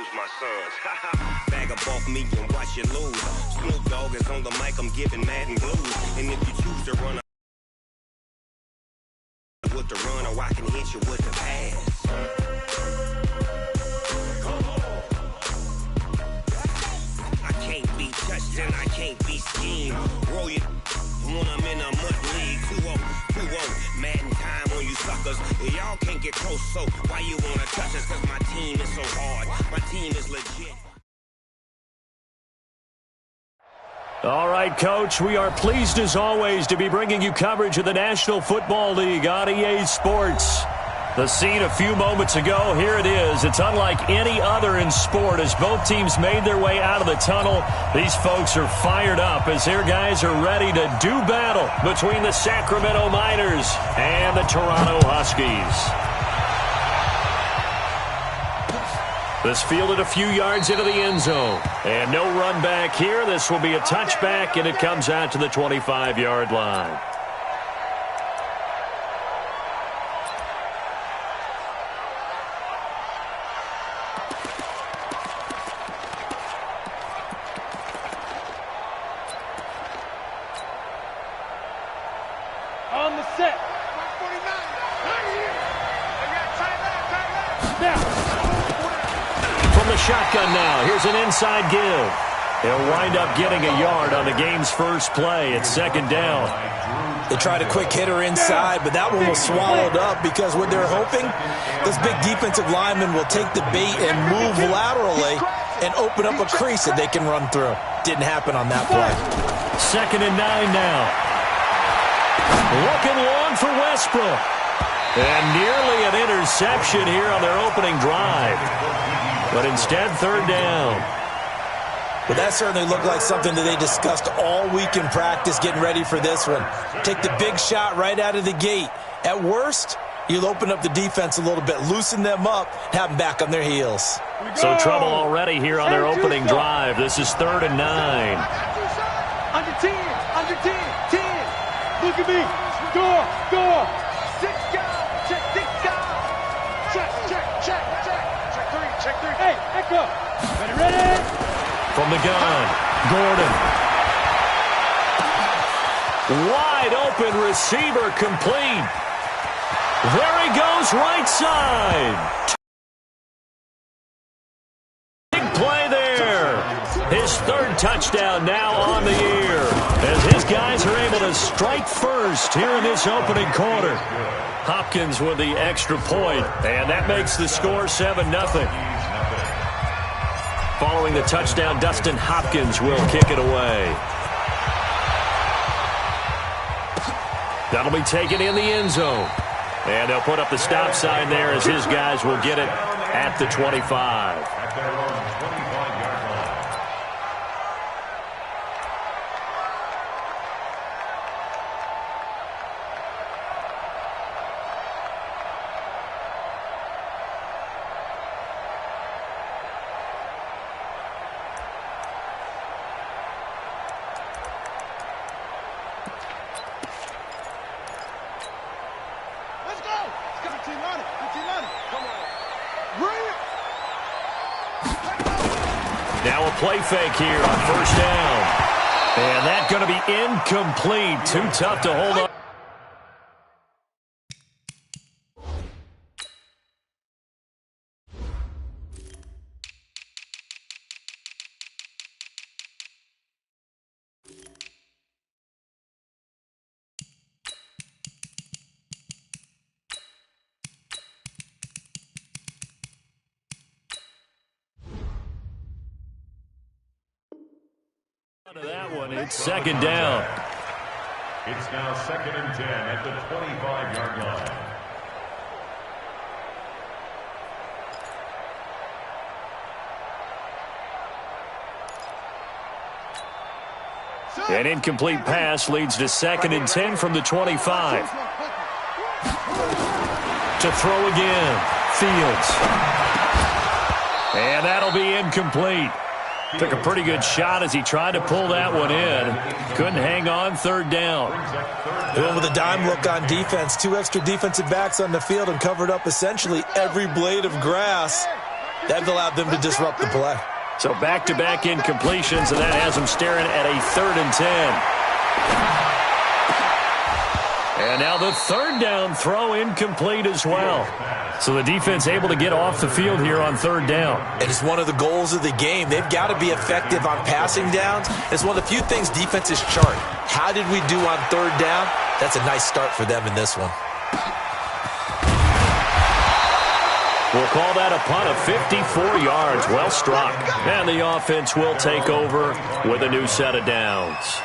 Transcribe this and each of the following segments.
lose my sons. Bag up off me and watch you lose. Snoop Dogg is on the mic, I'm giving Madden blues. And if you choose to run with the run, or I can hit you with the pass. I can't be touched and I can't be schemed. Roll you when I'm in a mud league. 2-0, 2-0, Madden time on you suckers. Y'all can't get close, so why you wanna touch us? Cause my team is so hard, my team is legit. All right, Coach, we are pleased as always to be bringing you coverage of the National Football League on EA Sports. The scene a few moments ago, here it is. It's unlike any other in sport as both teams made their way out of the tunnel. These folks are fired up as their guys are ready to do battle between the Sacramento Miners and the Toronto Huskies. This fielded a few yards into the end zone. And no run back here. This will be a touchback, and it comes out to the 25-yard line. On the set. From the shotgun now, here's an inside give. He'll wind up getting a yard on the game's first play. It's second down. They tried a quick hitter inside, but that one was swallowed up because what they're hoping, those big defensive linemen will take the bait and move laterally and open up a crease that they can run through. Didn't happen on that play. 2nd and 9 now. Looking long for Westbrook. And nearly an interception here on their opening drive. But instead, 3rd down. But that certainly looked like something that they discussed all week in practice getting ready for this one. Take the big shot right out of the gate. At worst, you'll open up the defense a little bit, loosen them up, have them back on their heels. So trouble already here on their opening drive. This is 3rd and 9. Under 10, under 10, 10. Look at me. Score. 6 guys. Check 6 guys. Check. Check 3. Hey, echo. Ready. From the gun, Gordon. Wide open receiver complete. There he goes, right side. Big play there. His 3rd touchdown now on the year as his guys are able to strike first here in this opening quarter. Hopkins with the extra point, and that makes the score 7-0. Following the touchdown, Dustin Hopkins will kick it away. That'll be taken in the end zone. And they'll put up the stop sign there as his guys will get it at the 25. Now a play fake here on 1st down. And that's going to be incomplete. Too tough to hold up. That one, it's 2nd down. It's now 2nd and 10 at the 25-yard line. An incomplete pass leads to 2nd and 10 from the 25. To throw again, Fields. And that'll be incomplete. Took a pretty good shot as he tried to pull that one in. Couldn't hang on, 3rd down. Doing with a dime look on defense. 2 extra defensive backs on the field and covered up essentially every blade of grass. That allowed them to disrupt the play. So back-to-back incompletions, and that has them staring at a 3rd and 10. And now the 3rd down throw incomplete as well. So the defense able to get off the field here on 3rd down. And it's one of the goals of the game. They've got to be effective on passing downs. It's one of the few things defenses chart. How did we do on 3rd down? That's a nice start for them in this one. We'll call that a punt of 54 yards. Well struck. And the offense will take over with a new set of downs.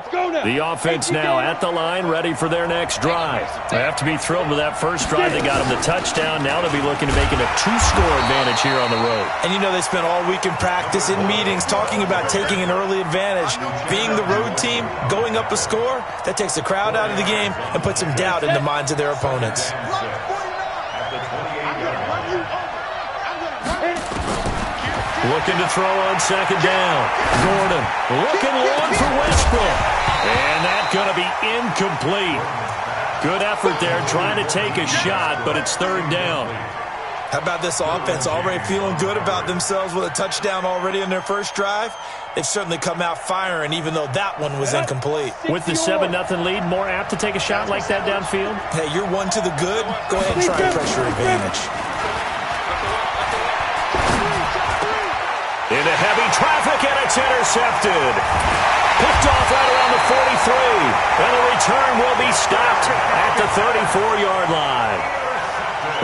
The offense now at the line, ready for their next drive. They have to be thrilled with that first drive. They got them the touchdown. Now they'll be looking to making a 2-score advantage here on the road. And you know they spent all week in practice, in meetings, talking about taking an early advantage. Being the road team, going up a score, that takes the crowd out of the game and puts some doubt in the minds of their opponents. Looking to throw on 2nd down. Gordon looking long for Westbrook. And that's going to be incomplete. Good effort there, trying to take a shot, but it's 3rd down. How about this offense already feeling good about themselves with a touchdown already in their first drive? They've certainly come out firing, even though that one was incomplete. With the 7-0 lead, more apt to take a shot like that downfield? Hey, you're one to the good. Go ahead and try and press your advantage. Into heavy traffic, and it's intercepted. Picked off right around the 43. And the return will be stopped at the 34-yard line.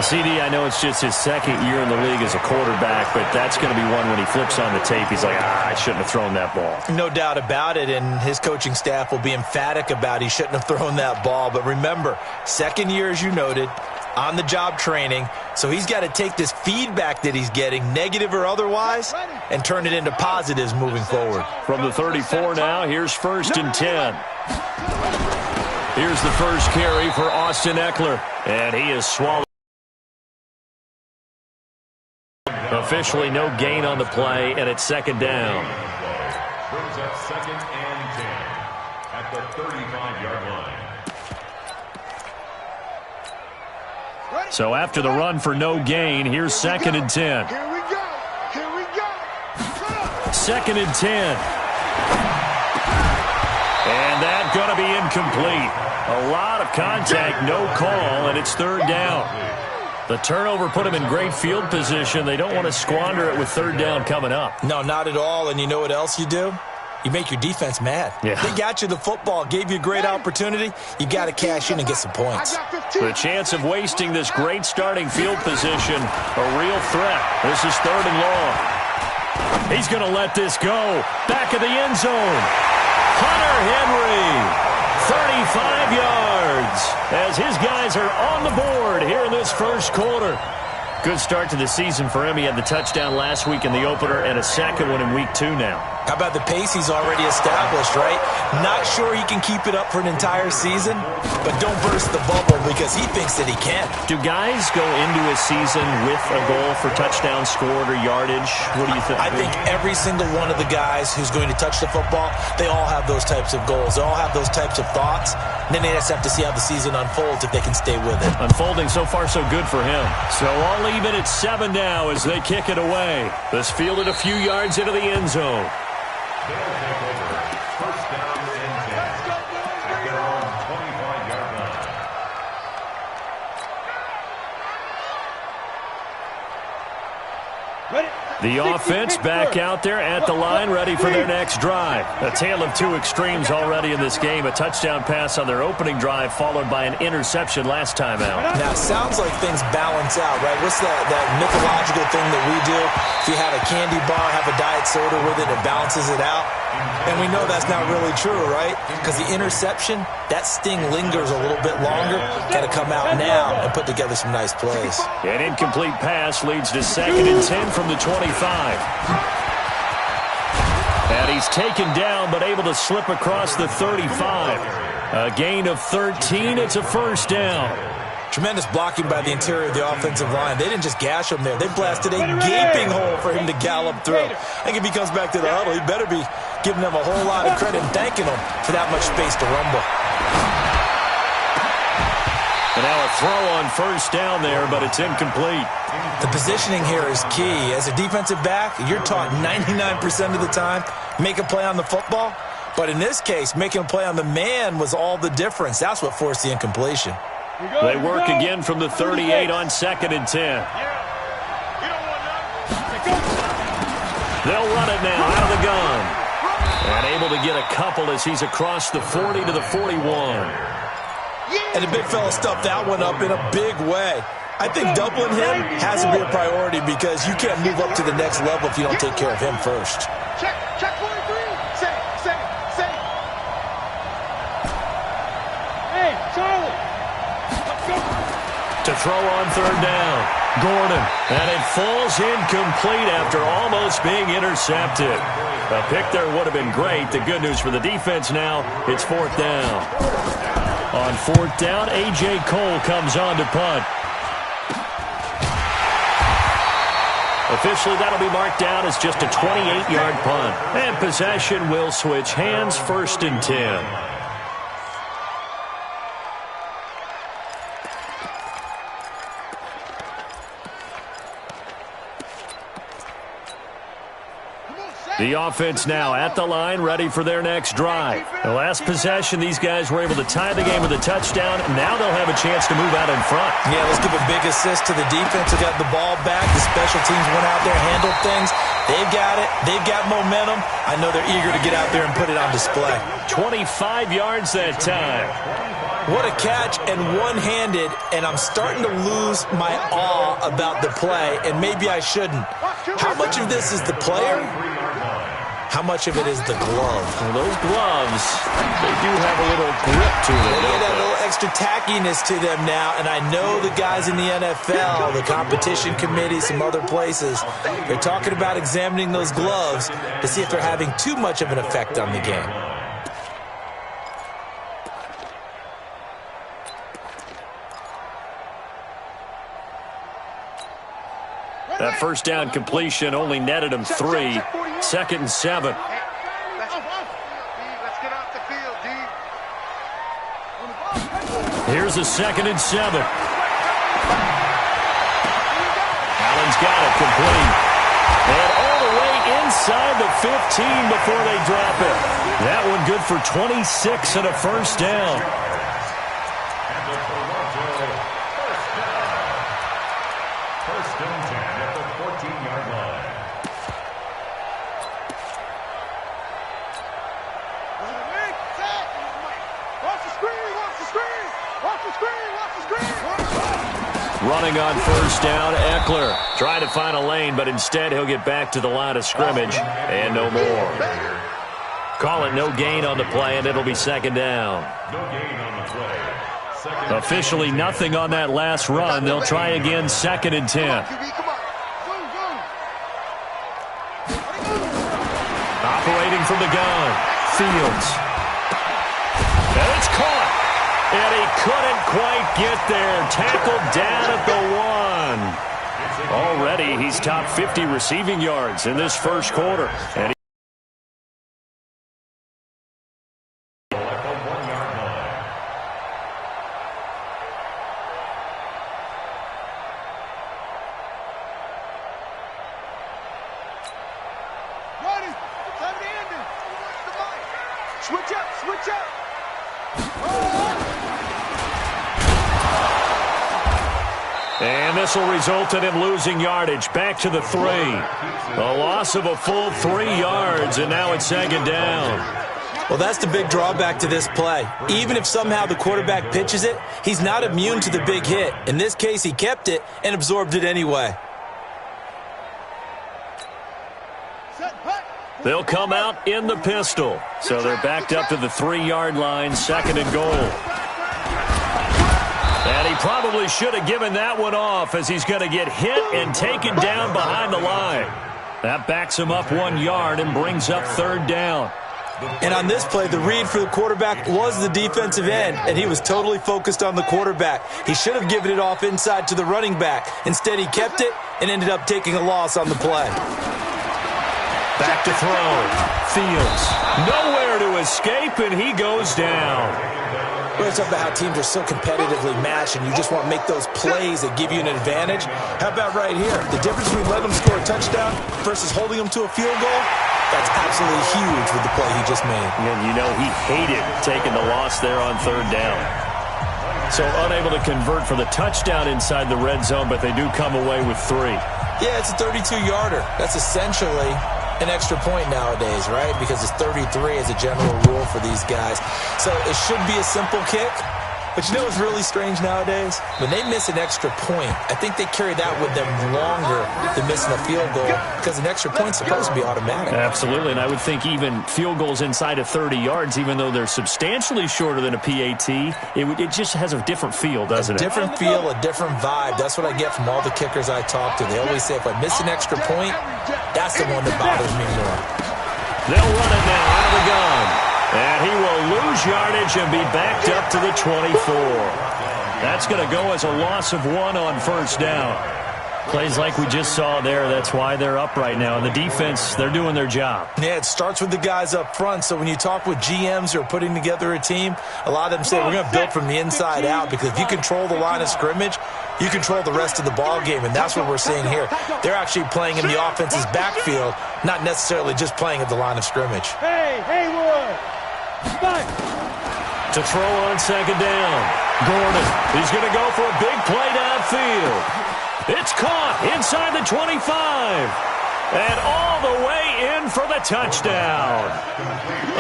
CD, I know it's just his 2nd year in the league as a quarterback, but that's going to be one when he flips on the tape. He's like, I shouldn't have thrown that ball. No doubt about it, and his coaching staff will be emphatic about he shouldn't have thrown that ball. But remember, 2nd year, as you noted, on-the-job training, so he's got to take this feedback that he's getting, negative or otherwise, and turn it into positives moving forward. From the 34 now, here's 1st and 10. Here's the first carry for Austin Eckler, and he is swallowed. Officially no gain on the play, and it's 2nd down. Brings up 2nd and 10 at the 35-yard line. So after the run for no gain, here's 2nd and 10. Here we go. Here we go. 2nd and 10. And that's going to be incomplete. A lot of contact, no call, and it's 3rd down. The turnover put him in great field position. They don't want to squander it with 3rd down coming up. No, not at all. And you know what else you do? You make your defense mad. Yeah. They got you the football, gave you a great opportunity. You got to cash in and get some points. The chance of wasting this great starting field position, a real threat. This is 3rd and long. He's going to let this go. Back of the end zone. Hunter Henry, 35 yards, as his guys are on the board here in this first quarter. Good start to the season for him. He had the touchdown last week in the opener and a 2nd one in week 2 now. How about the pace he's already established, right? Not sure he can keep it up for an entire season, but don't burst the bubble because he thinks that he can. Do guys go into a season with a goal for touchdown scored or yardage? What do you think? I think every single one of the guys who's going to touch the football, they all have those types of goals. They all have those types of thoughts. And then they just have to see how the season unfolds if they can stay with it. Unfolding so far so good for him. So I'll leave it at 7 now as they kick it away. This fielded a few yards into the end zone. They'll take over. 1st down and 10 at their own 25-yard line. The offense back out there at the line, ready for their next drive. A tale of two extremes already in this game. A touchdown pass on their opening drive, followed by an interception last time out. Now, it sounds like things balance out, right? What's that mythological thing that we do? If you have a candy bar, have a diet soda with it, it balances it out. And we know that's not really true, right? Because the interception, that sting lingers a little bit longer. Got to come out now and put together some nice plays. An incomplete pass leads to 2nd and 10 from the 25. And he's taken down, but able to slip across the 35. A gain of 13. It's a 1st down. Tremendous blocking by the interior of the offensive line. They didn't just gash him there. They blasted a gaping hole for him to gallop through. I think if he comes back to the huddle, he better be giving them a whole lot of credit and thanking them for that much space to rumble. now a throw on first down there, but it's incomplete. The positioning here is key. As a defensive back, you're taught 99% of the time, make a play on the football. But in this case, making a play on the man was all the difference. That's what forced the incompletion. They work again from the 38 on 2nd and 10. They'll run it now out of the gun. And able to get a couple as he's across the 40 to the 41. And the big fella stuffed that one up in a big way. I think doubling him has to be a priority because you can't move up to the next level if you don't take care of him first. Check 43. Say. Hey, Charlie. Let's go. To throw on 3rd down. Gordon. And it falls incomplete after almost being intercepted. A pick there would have been great. The good news for the defense now, it's 4th down. On 4th down, A.J. Cole comes on to punt. Officially, that'll be marked down as just a 28-yard punt. And possession will switch hands, 1st and 10. The offense now at the line, ready for their next drive. The last possession, these guys were able to tie the game with a touchdown. Now they'll have a chance to move out in front. Yeah, let's give a big assist to the defense who got the ball back. The special teams went out there, handled things. They've got it. They've got momentum. I know they're eager to get out there and put it on display. 25 yards that time. What a catch, and one-handed, and I'm starting to lose my awe about the play, and maybe I shouldn't. How much of this is the player? How much of it is the glove? Well, those gloves, they do have a little grip to them. They get a little extra tackiness to them now, and I know the guys in the NFL, the competition committee, some other places, they're talking about examining those gloves to see if they're having too much of an effect on the game. That first down completion only netted him 3. 2nd and 7. Here's a 2nd and 7. Allen's got it complete. And all the way inside the 15 before they drop it. That one good for 26 and a first down. First and 10 at the 14-yard line. Running on first down, Eckler. Trying to find a lane, but instead he'll get back to the line of scrimmage and no more. Call it no gain on the play, and it'll be 2nd down. No gain on the play. Officially nothing on that last run. They'll try again, 2nd and 10. Operating from the gun, Fields. And it's caught. And he couldn't quite get there. Tackled down at the 1. Already he's top 50 receiving yards in this first quarter. And Switch up. And this will result in him losing yardage. Back to the 3. A loss of a full 3 yards, and now it's 2nd down. Well, that's the big drawback to this play. Even if somehow the quarterback pitches it, he's not immune to the big hit. In this case, he kept it and absorbed it anyway. They'll come out in the pistol. So they're backed up to the 3-yard line, 2nd and goal. And he probably should have given that one off as he's going to get hit and taken down behind the line. That backs him up 1 yard and brings up 3rd down. And on this play, the read for the quarterback was the defensive end, and he was totally focused on the quarterback. He should have given it off inside to the running back. Instead, he kept it and ended up taking a loss on the play. Back to throw. Fields. Nowhere to escape, and he goes down. We're talking about how teams are so competitively matched and you just want to make those plays that give you an advantage. How about right here? The difference between letting them score a touchdown versus holding them to a field goal, that's absolutely huge with the play he just made. And you know he hated taking the loss there on third down. So unable to convert for the touchdown inside the red zone, but they do come away with 3. Yeah, it's a 32-yarder. That's essentially an extra point nowadays, right? Because it's 33 as a general rule for these guys. So it should be a simple kick. But you know what's really strange nowadays? When they miss an extra point, I think they carry that with them longer than missing a field goal because an extra point's supposed to be automatic. Absolutely, and I would think even field goals inside of 30 yards, even though they're substantially shorter than a PAT, it just has a different feel, doesn't it? A different feel, a different vibe. That's what I get from all the kickers I talk to. They always say if I miss an extra point, that's the one that bothers me more. They'll run it now out of the gun. And he will lose yardage and be backed up to the 24. That's going to go as a loss of 1 on first down. Plays like we just saw there, that's why they're up right now. And the defense, they're doing their job. Yeah, it starts with the guys up front. So when you talk with GMs who are putting together a team, a lot of them say we're going to build from the inside out because if you control the line of scrimmage, you control the rest of the ball game, and that's what we're seeing here. They're actually playing in the offense's backfield, not necessarily just playing at the line of scrimmage. Hey, Haywood! To throw on second down. Gordon, he's going to go for a big play downfield. It's caught inside the 25. And all the way in for the touchdown.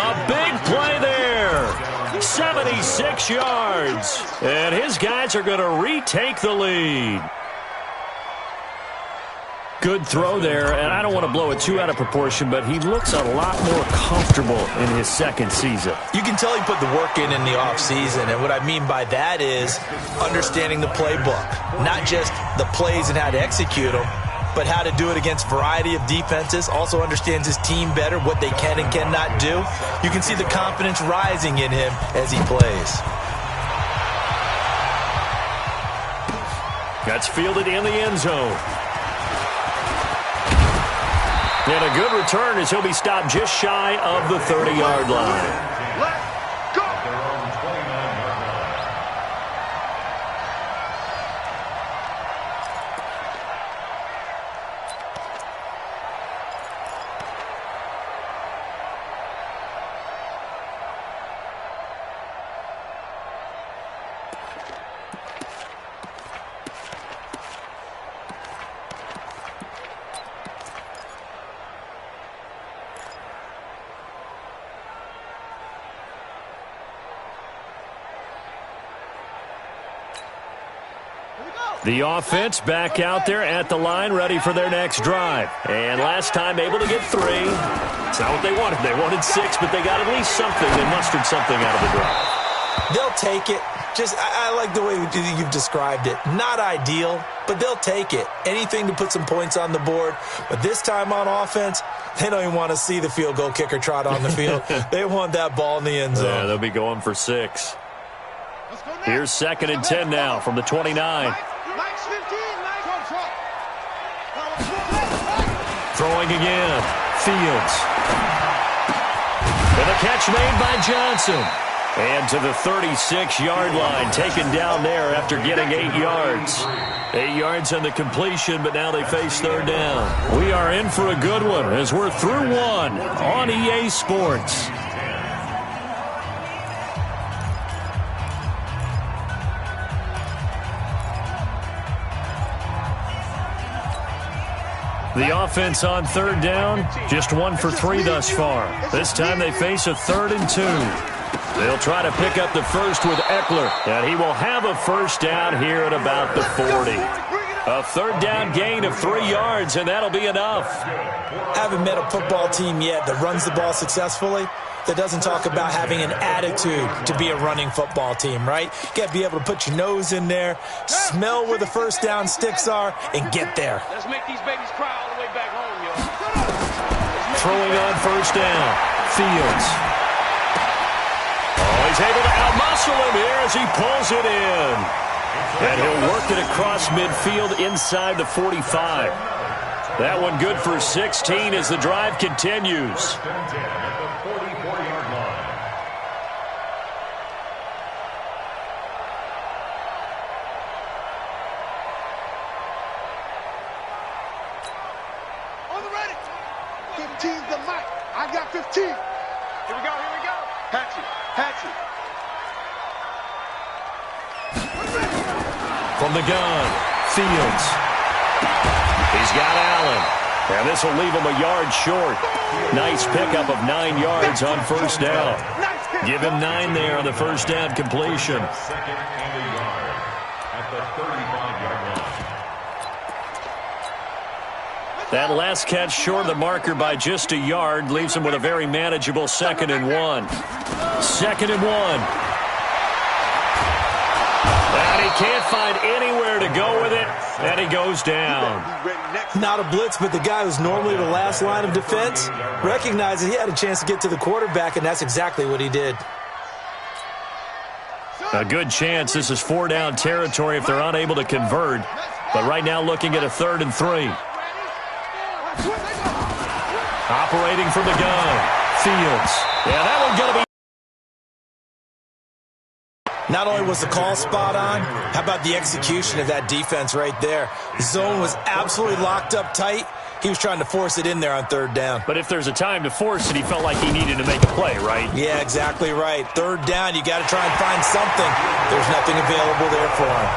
A big play there. 76 yards. And his guys are going to retake the lead. Good throw there, and I don't want to blow it too out of proportion, but he looks a lot more comfortable in his second season. You can tell he put the work in the offseason, and what I mean by that is understanding the playbook. Not just the plays and how to execute them, but how to do it against a variety of defenses. Also understands his team better, what they can and cannot do. You can see the confidence rising in him as he plays. That's fielded in the end zone. And a good return as he'll be stopped just shy of the 30-yard line. The offense back out there at the line, ready for their next drive. And last time able to get 3. It's not what they wanted. They wanted 6, but they got at least something. They mustered something out of the drive. They'll take it. I like the way you've described it. Not ideal, but they'll take it. Anything to put some points on the board. But this time on offense, they don't even want to see the field goal kicker trot on the field. They want that ball in the end zone. Yeah, they'll be going for 6. Here's 2nd and 10 now from the 29. Throwing again. Fields. And a catch made by Johnson. And to the 36-yard line, taken down there after getting 8 yards. 8 yards on the completion, but now they face third down. We are in for a good one as we're through 1 on EA Sports. The offense on third down, just 1 for 3 thus far. This time they face a 3rd and 2. They'll try to pick up the first with Eckler, and he will have a first down here at about the 40. A third down gain of 3 yards, and that'll be enough. I haven't met a football team yet that runs the ball successfully that doesn't talk about having an attitude to be a running football team, right? You got to be able to put your nose in there, smell where the first down sticks are, and get there. Let's make these babies cry all the way back home, yo. Throwing on first down, Fields. Oh, he's able to outmuscle him here as he pulls it in. And he'll work it across midfield inside the 45. That one good for 16 as the drive continues. 15's the mic. I got 15. Here we go, here we go. Hatchet, hatchet. From the gun, Fields. He's got Allen. And this will leave him a yard short. Nice pickup of 9 yards on first down. Give him 9 there on the first down completion. Second and a yard at the 35-yard line. That last catch short of the marker by just a yard leaves him with a very manageable 2nd and 1. 2nd and 1. And he can't find anywhere to go with it, and he goes down. Not a blitz, but the guy who's normally the last line of defense recognizes he had a chance to get to the quarterback, and that's exactly what he did. A good chance this is 4-down territory if they're unable to convert. But right now looking at a 3rd and 3. Operating from the gun, Fields. Yeah, that one's going to be. Not only was the call spot on, how about the execution of that defense right there? The zone was absolutely locked up tight. He was trying to force it in there on 3rd down. But if there's a time to force it, he felt like he needed to make a play, right? Yeah, exactly right. 3rd down, you got to try and find something. There's nothing available there for him.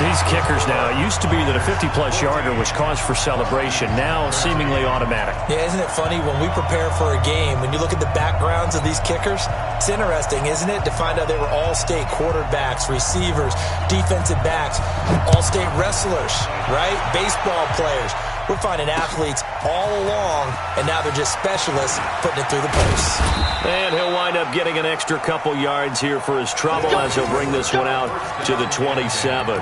These kickers now, it used to be that a 50-plus yarder was cause for celebration. Now, seemingly automatic. Yeah, isn't it funny when we prepare for a game, when you look at the backgrounds of these kickers, it's interesting, isn't it, to find out they were all-state quarterbacks, receivers, defensive backs, all-state wrestlers, right? Baseball players. We're finding athletes all along, and now they're just specialists putting it through the posts. And he'll wind up getting an extra couple yards here for his trouble as he'll bring this one out to the 27.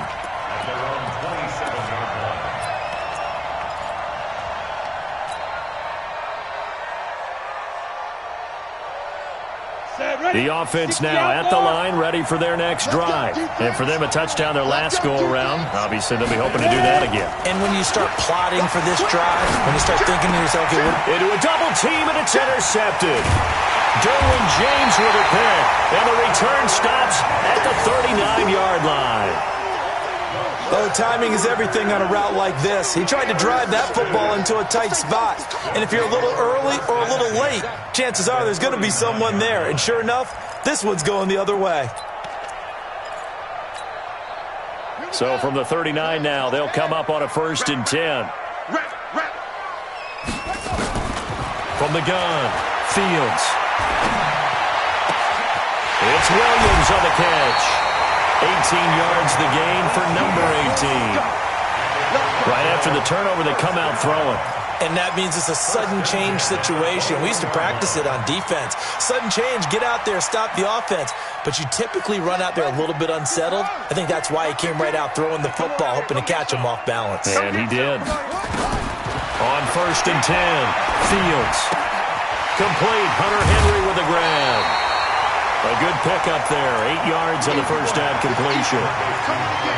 The offense now at the line, ready for their next drive. And for them, a touchdown their last go-around. Obviously, they'll be hoping to do that again. And when you start plotting for this drive, when you start thinking to yourself, okay, into a double team, and it's intercepted. Derwin James with a pick. And the return stops at the 39-yard line. Oh, timing is everything on a route like this. He tried to drive that football into a tight spot. And if you're a little early or a little late, chances are there's going to be someone there. And sure enough, this one's going the other way. So from the 39 now, they'll come up on a 1st and 10. From the gun, Fields. It's Williams on the catch. 18 yards the gain for number 18. Right after the turnover, they come out throwing. And that means it's a sudden change situation. We used to practice it on defense. Sudden change, get out there, stop the offense. But you typically run out there a little bit unsettled. I think that's why he came right out throwing the football, hoping to catch him off balance. And he did. On 1st and 10, Fields. Complete, Hunter Henry with a grab. A good pickup there, 8 yards on the first down completion.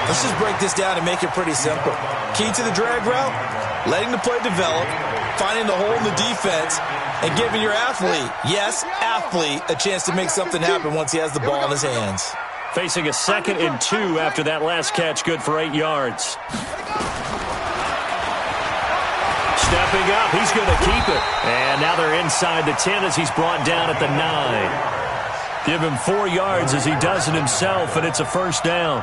Let's just break this down and make it pretty simple. Key to the drag route, letting the play develop, finding the hole in the defense, and giving your athlete, yes, athlete, a chance to make something happen once he has the ball in his hands. Facing a 2nd and 2 after that last catch, good for 8 yards. Stepping up, he's going to keep it. And now they're inside the 10 as he's brought down at the 9. Give him 4 yards as he does it himself, and it's a 1st down.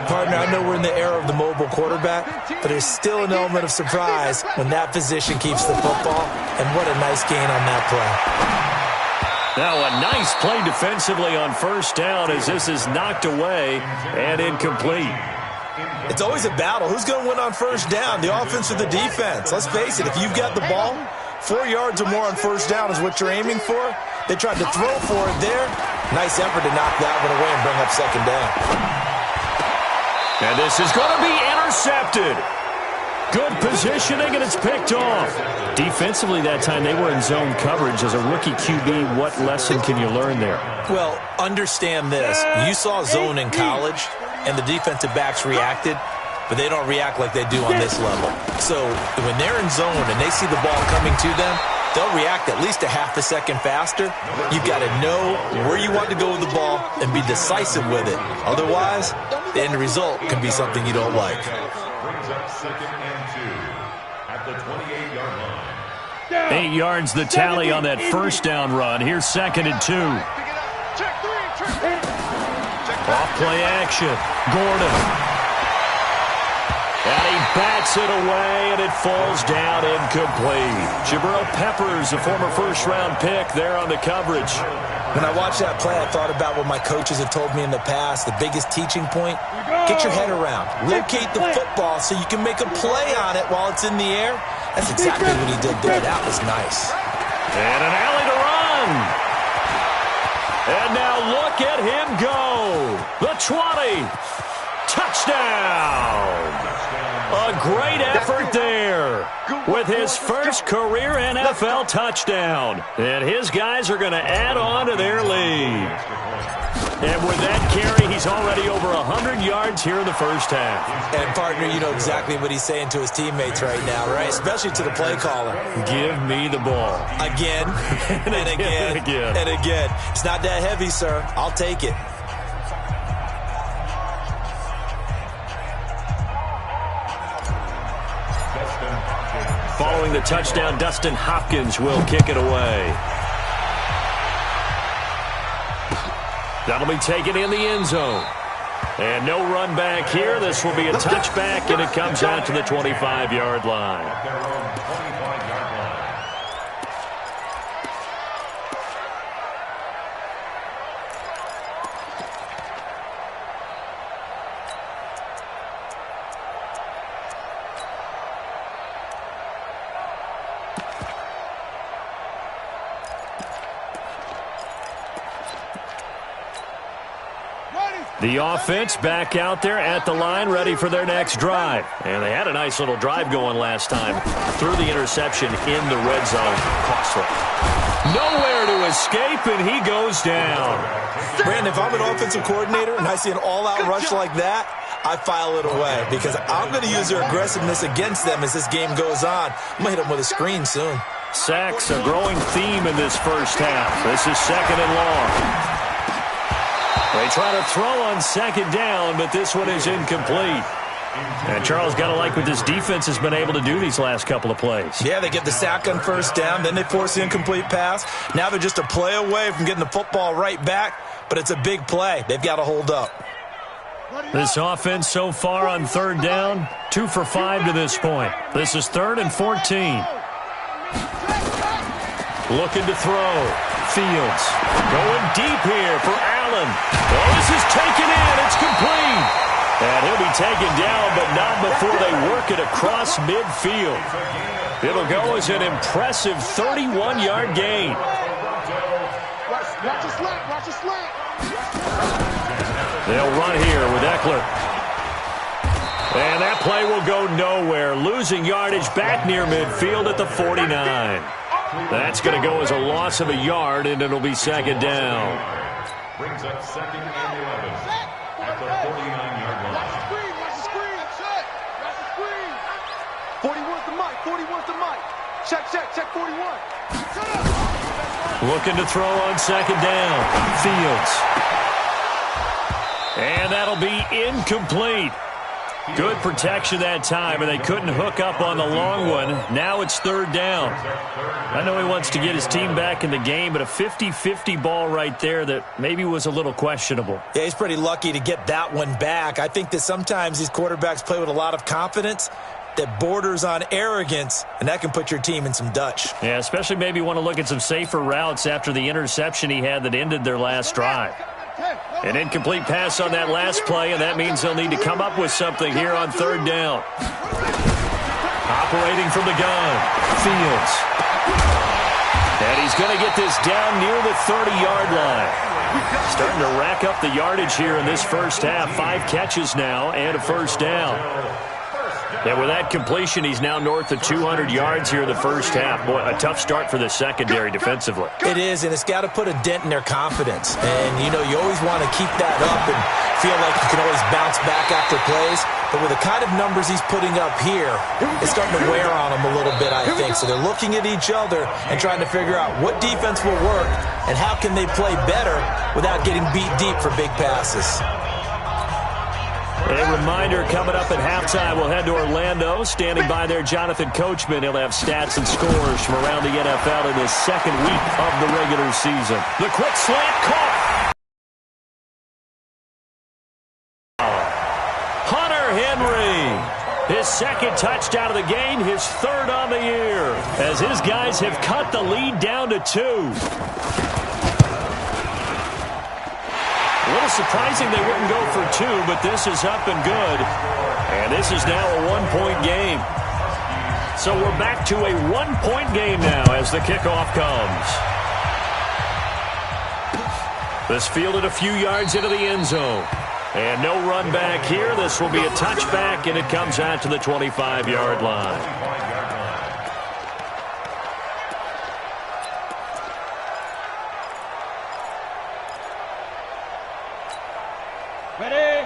Partner, I know we're in the era of the mobile quarterback, but there's still an element of surprise when that position keeps the football, and what a nice gain on that play. Now a nice play defensively on 1st down as this is knocked away and incomplete. It's always a battle. Who's going to win on 1st down, the offense or the defense? Let's face it, if you've got the ball, 4 yards or more on 1st down is what you're aiming for. They tried to throw for it there. Nice effort to knock that one away and bring up 2nd down. And this is going to be intercepted. Good positioning, and it's picked off. Defensively that time, they were in zone coverage. As a rookie QB, what lesson can you learn there? Well, understand this. You saw zone in college, and the defensive backs reacted, but they don't react like they do on this level. So when they're in zone and they see the ball coming to them, they'll react at least a half a second faster. You've got to know where you want to go with the ball and be decisive with it. Otherwise, the end result can be something you don't like. Brings up 2nd and 2 at the 28-yard line. 8 yards the tally on that first down run. Here's 2nd and 2. Off play action. Gordon. And he bats it away, and it falls down incomplete. Jabril Peppers, a former first-round pick, there on the coverage. When I watched that play, I thought about what my coaches had told me in the past. The biggest teaching point, get your head around. Locate the football so you can make a play on it while it's in the air. That's exactly what he did there. That was nice. And an alley to run. And now look at him go. The 20. Touchdown. A great effort there with his first career NFL touchdown. And his guys are going to add on to their lead. And with that carry, he's already over 100 yards here in the first half. And, partner, you know exactly what he's saying to his teammates right now, right? Especially to the play caller. Give me the ball. Again, and again, and again. It's not that heavy, sir. I'll take it. Following the touchdown, Dustin Hopkins will kick it away. That'll be taken in the end zone. And no run back here. This will be a touchback, and it comes out to the 25-yard line. The offense back out there at the line, ready for their next drive. And they had a nice little drive going last time. Threw the interception in the red zone. Costly. Nowhere to escape, and he goes down. Brandon, if I'm an offensive coordinator and I see an all-out rush like that, I file it away because I'm going to use their aggressiveness against them as this game goes on. I'm going to hit them with a screen soon. Sacks, a growing theme in this first half. This is 2nd and long. They try to throw on 2nd down, but this one is incomplete. And Charles, got to like what this defense has been able to do these last couple of plays. Yeah, they get the sack on 1st down, then they force the incomplete pass. Now they're just a play away from getting the football right back, but it's a big play. They've got to hold up. This offense so far on 3rd down, 2 for 5 to this point. This is 3rd and 14. Looking to throw. Fields going deep here for Allen. Oh, this is taken in. It's complete. And he'll be taken down, but not before they work it across midfield. It'll go as an impressive 31-yard gain. They'll run here with Eckler. And that play will go nowhere. Losing yardage back near midfield at the 49. That's going to go as a loss of a yard, and it'll be 2nd down. Brings up 2nd and 11 at the 49-yard line. Watch the screen. 41's the mic. 41's the mic. Check 41. Looking to throw on 2nd down. Fields. And that'll be incomplete. Good protection that time, and they couldn't hook up on the long one. Now it's 3rd down. I know he wants to get his team back in the game, but a 50-50 ball right there that maybe was a little questionable. Yeah, he's pretty lucky to get that one back. I think that sometimes these quarterbacks play with a lot of confidence that borders on arrogance, and that can put your team in some Dutch. Yeah, especially maybe want to look at some safer routes after the interception he had that ended their last drive. An incomplete pass on that last play, and that means they'll need to come up with something here on 3rd down. Operating from the gun, Fields. And he's going to get this down near the 30-yard line. Starting to rack up the yardage here in this first half. 5 catches now and a 1st down. And with that completion, he's now north of 200 yards here in the first half. Boy, a tough start for the secondary defensively. It is, and it's got to put a dent in their confidence. And, you know, you always want to keep that up and feel like you can always bounce back after plays. But with the kind of numbers he's putting up here, it's starting to wear on them a little bit, I think. So they're looking at each other and trying to figure out what defense will work and how can they play better without getting beat deep for big passes. A reminder, coming up at halftime, we'll head to Orlando. Standing by there, Jonathan Coachman. He'll have stats and scores from around the NFL in this second week of the regular season. The quick slant caught. Hunter Henry, his second touchdown of the game, his third on the year, as his guys have cut the lead down to 2. A little surprising they wouldn't go for 2, but this is up and good. And this is now a 1-point game. So we're back to a 1-point game now as the kickoff comes. This fielded a few yards into the end zone. And no run back here. This will be a touchback, and it comes out to the 25-yard line.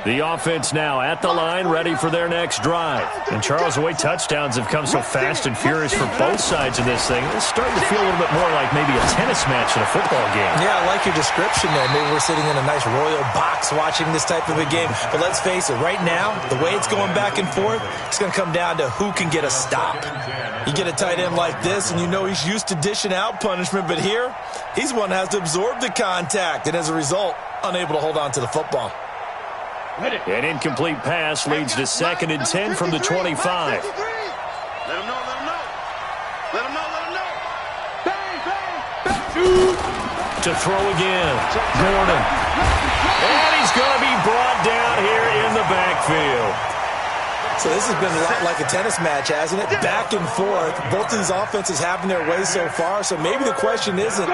The offense now at the line, ready for their next drive. And Charles, the way touchdowns have come so fast and furious for both sides of this thing, it's starting to feel a little bit more like maybe a tennis match in a football game. Yeah, I like your description there. Maybe we're sitting in a nice royal box watching this type of a game. But let's face it, right now, the way it's going back and forth, it's going to come down to who can get a stop. You get a tight end like this, and you know he's used to dishing out punishment, but here, he's one that has to absorb the contact, and as a result, unable to hold on to the football. An incomplete pass leads to 2nd and 10 from the 25. Let him know, let him know. Let him know, let him know. Bang, bang, bang. To throw again, Gordon. And he's going to be brought down here in the backfield. So this has been a lot like a tennis match, hasn't it? Back and forth. Both of these offenses having their way so far. So maybe the question isn't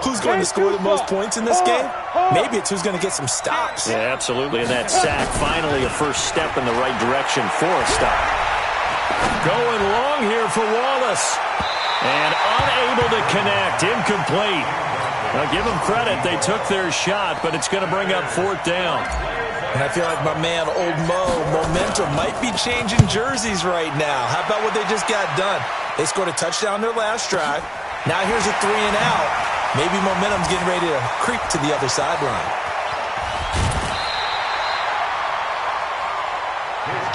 who's going to score the most points in this game. Maybe it's who's going to get some stops. Yeah, absolutely. And that sack, finally a first step in the right direction for a stop. Going long here for Wallace. And unable to connect. Incomplete. Now, give them credit. They took their shot, but it's going to bring up 4th down. And I feel like my man, Old Mo, momentum might be changing jerseys right now. How about what they just got done? They scored a touchdown their last drive. Now here's a 3 and out. Maybe momentum's getting ready to creep to the other sideline.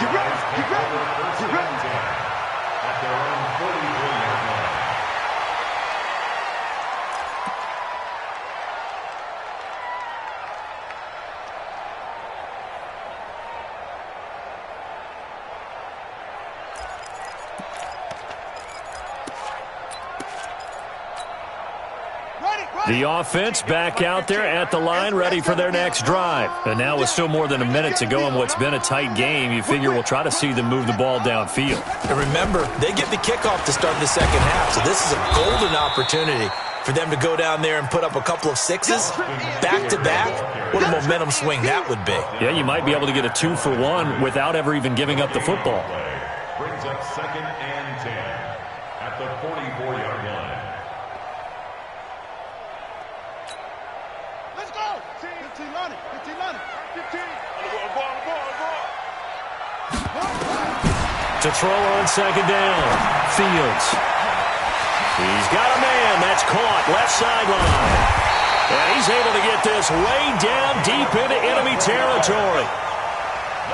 Get ready, get ready, get ready. At their own 44-yard line. The offense back out there at the line, ready for their next drive. And now with still more than a minute to go in what's been a tight game, you figure we'll try to see them move the ball downfield. And remember, they get the kickoff to start the second half, so this is a golden opportunity for them to go down there and put up a couple of sixes back-to-back. What a momentum swing that would be. Yeah, you might be able to get a 2-for-1 without ever even giving up the football. Brings up 2nd and 10 at the 44-yard line. Let's go. 15 money, 15 money, 15. To throw on 2nd down, Fields. He's got a man. That's caught left sideline. And he's able to get this way down deep into enemy territory.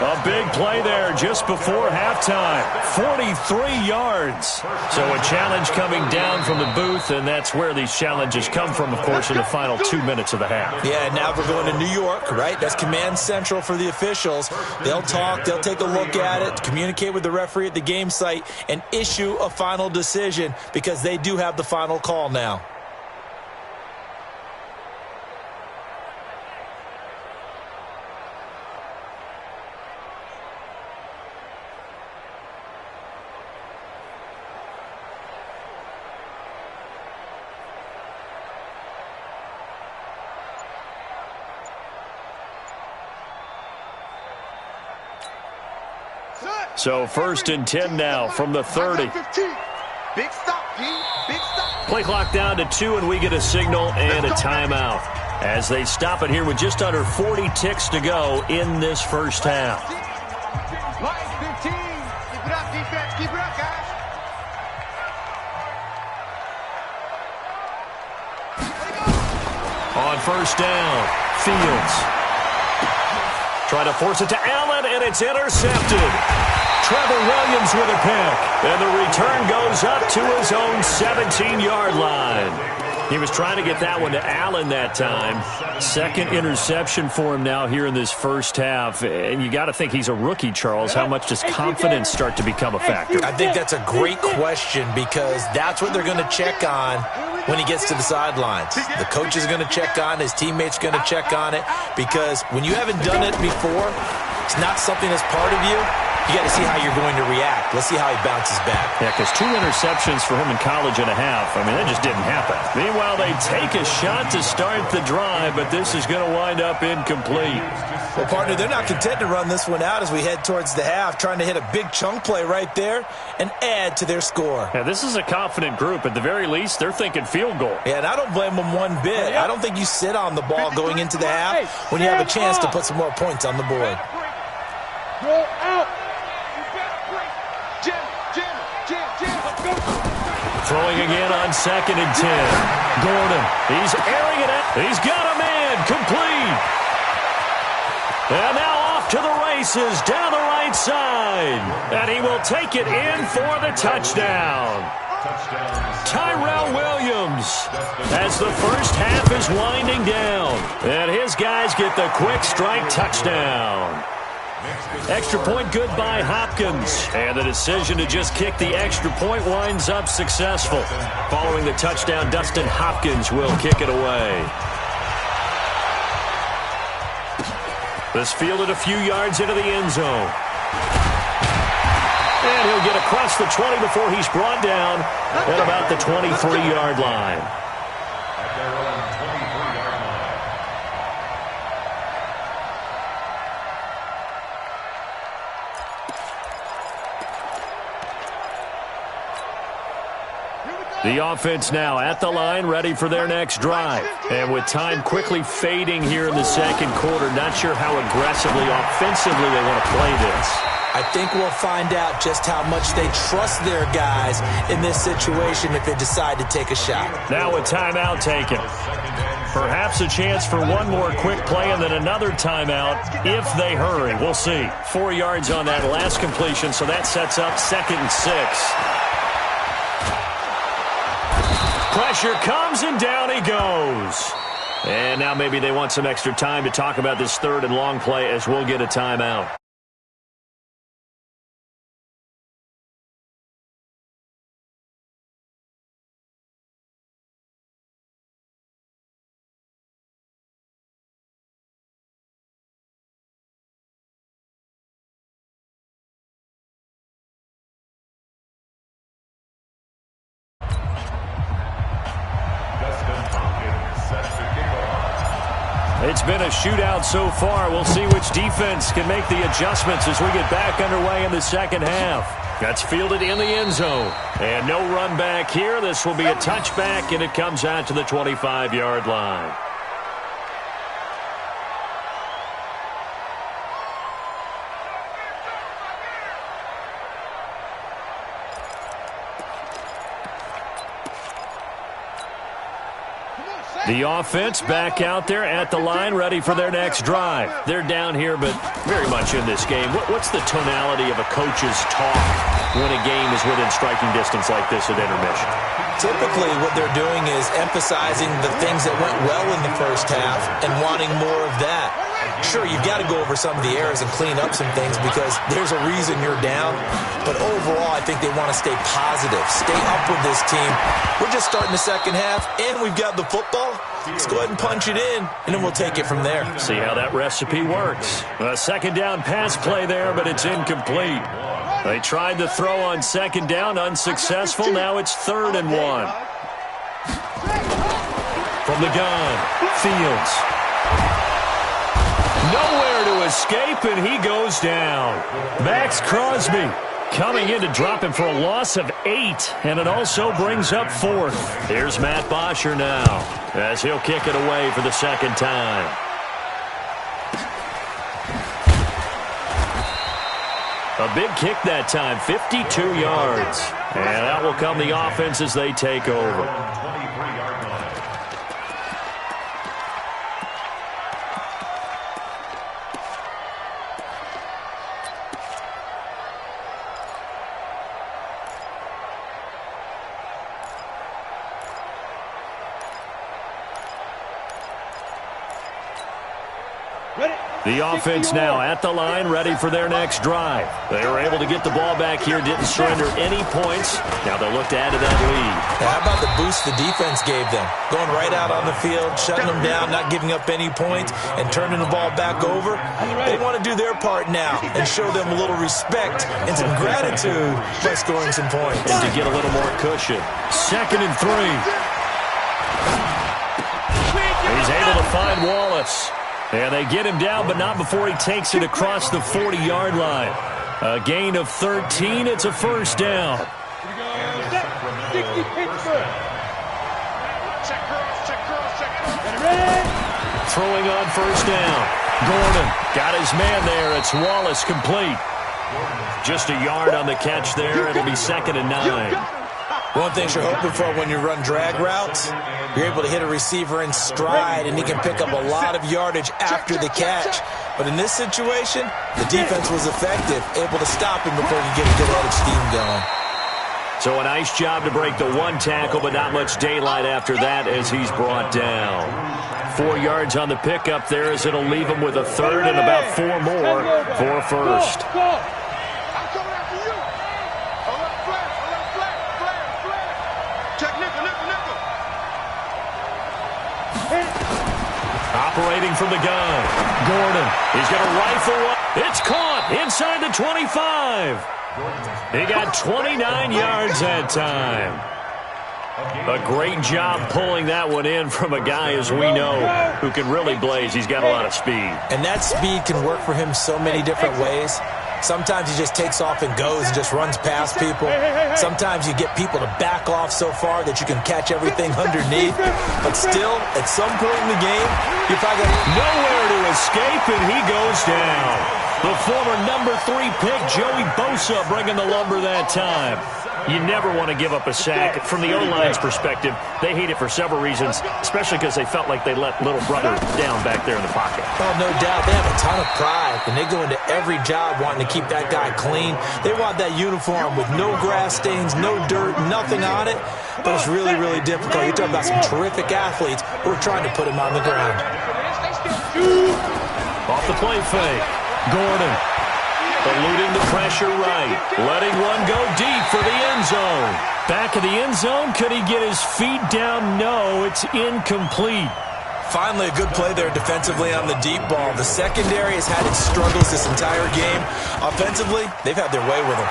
A big play there just before halftime. 43 yards. So a challenge coming down from the booth, and that's where these challenges come from, of course, in the final 2 minutes of the half. Yeah, now we're going to New York, right? That's command central for the officials. They'll talk, they'll take a look at it, communicate with the referee at the game site, and issue a final decision because they do have the final call now. So 1st and 10 now from the 30. Big stop, P. Big stop. Play clock down to 2, and we get a signal and a timeout as they stop it here with just under 40 ticks to go in this first half. Light 15. Keep it up, defense. Keep it up, guys. On 1st down, Fields trying to force it to Allen, and it's intercepted. Trevor Williams with a pick, and the return goes up to his own 17-yard line. He was trying to get that one to Allen that time. Second interception for him now here in this first half. And you got to think he's a rookie, Charles. How much does confidence start to become a factor? I think that's a great question because that's what they're going to check on when he gets to the sidelines. The coach is going to check on, his teammates going to check on it, because when you haven't done it before, it's not something that's part of you. You got to see how you're going to react. Let's see how he bounces back. Yeah, because 2 interceptions for him in college and a half. I mean, that just didn't happen. Meanwhile, they take a shot to start the drive, but this is going to wind up incomplete. Well, partner, they're not content to run this one out as we head towards the half, trying to hit a big chunk play right there and add to their score. Yeah, this is a confident group. At the very least, they're thinking field goal. Yeah, and I don't blame them one bit. I don't think you sit on the ball going into the half when you have a chance to put some more points on the board. Roll out. Throwing again on 2nd and 10. Gordon, he's airing it out. He's got a man, complete. And now off to the races down the right side. And he will take it in for the touchdown. Tyrell Williams as the first half is winding down. And his guys get the quick strike touchdown. Extra point good by Hopkins. And the decision to just kick the extra point winds up successful. Following the touchdown, Dustin Hopkins will kick it away. This fielded a few yards into the end zone. And he'll get across the 20 before he's brought down at about the 23-yard line. The offense now at the line, ready for their next drive. And with time quickly fading here in the second quarter, not sure how aggressively, offensively they want to play this. I think we'll find out just how much they trust their guys in this situation if they decide to take a shot. Now a timeout taken. Perhaps a chance for one more quick play and then another timeout if they hurry. We'll see. 4 yards on that last completion, so that sets up 2nd and 6. Pressure comes, and down he goes. And now maybe they want some extra time to talk about this 3rd and long play as we'll get a timeout. It's been a shootout so far. We'll see which defense can make the adjustments as we get back underway in the second half. That's fielded in the end zone. And no run back here. This will be a touchback, and it comes out to the 25-yard line. The offense back out there at the line, ready for their next drive. They're down here, but very much in this game. What's the tonality of a coach's talk when a game is within striking distance like this at intermission? Typically, what they're doing is emphasizing the things that went well in the first half and wanting more of that. Sure, you've got to go over some of the errors and clean up some things because there's a reason you're down. But overall, I think they want to stay positive, stay up with this team. We're just starting the second half, and we've got the football. Let's go ahead and punch it in, and then we'll take it from there. See how that recipe works. A second down pass play there, but it's incomplete. They tried to throw on second down, unsuccessful. Now it's 3rd and 1. From the gun, Fields. Nowhere to escape, and he goes down. Max Crosby coming in to drop him for a loss of 8, and it also brings up 4th. Here's Matt Bosher now as he'll kick it away for the second time. A big kick that time, 52 yards. And that will come the offense as they take over. The offense now at the line, ready for their next drive. They were able to get the ball back here, didn't surrender any points. Now they'll look to add to that lead. Now, how about the boost the defense gave them? Going right out on the field, shutting them down, not giving up any points, and turning the ball back over. They want to do their part now and show them a little respect and some gratitude by scoring some points. And to get a little more cushion. 2nd and 3. He's able to find Wallace. And they get him down, but not before he takes it across the 40-yard line. A gain of 13. It's a first down. Throwing on first down. Gordon got his man there. It's Wallace complete. Just a yard on the catch there. It'll be 2nd and 9. One thing you're hoping for when you run drag routes, you're able to hit a receiver in stride, and he can pick up a lot of yardage after the catch. But in this situation, the defense was effective, able to stop him before he could get a good head of steam going. So a nice job to break the one tackle, but not much daylight after that as he's brought down. 4 yards on the pickup there as it'll leave him with a third and about 4 more for a first. Operating from the gun. Gordon. He's going to rifle one. It's caught inside the 25. He got 29 yards that time. A great job pulling that one in from a guy, as we know, who can really blaze. He's got a lot of speed. And that speed can work for him so many different ways. Sometimes he just takes off and goes and just runs past people. Sometimes you get people to back off so far that you can catch everything underneath. But still, at some point in the game, you're probably nowhere to escape, and he goes down. The former number 3 pick, Joey Bosa, bringing the lumber that time. You never want to give up a sack. From the O-line's perspective, they hate it for several reasons, especially because they felt like they let little brother down back there in the pocket. Oh, no doubt. They have a ton of pride, and they go into every job wanting to keep that guy clean. They want that uniform with no grass stains, no dirt, nothing on it. But it's really, really difficult. You're talking about some terrific athletes who are trying to put him on the ground. Off the play fake. Gordon. Eluding the pressure right. Letting one go deep for the end zone. Back of the end zone. Could he get his feet down? No, it's incomplete. Finally, a good play there defensively on the deep ball. The secondary has had its struggles this entire game. Offensively, they've had their way with him.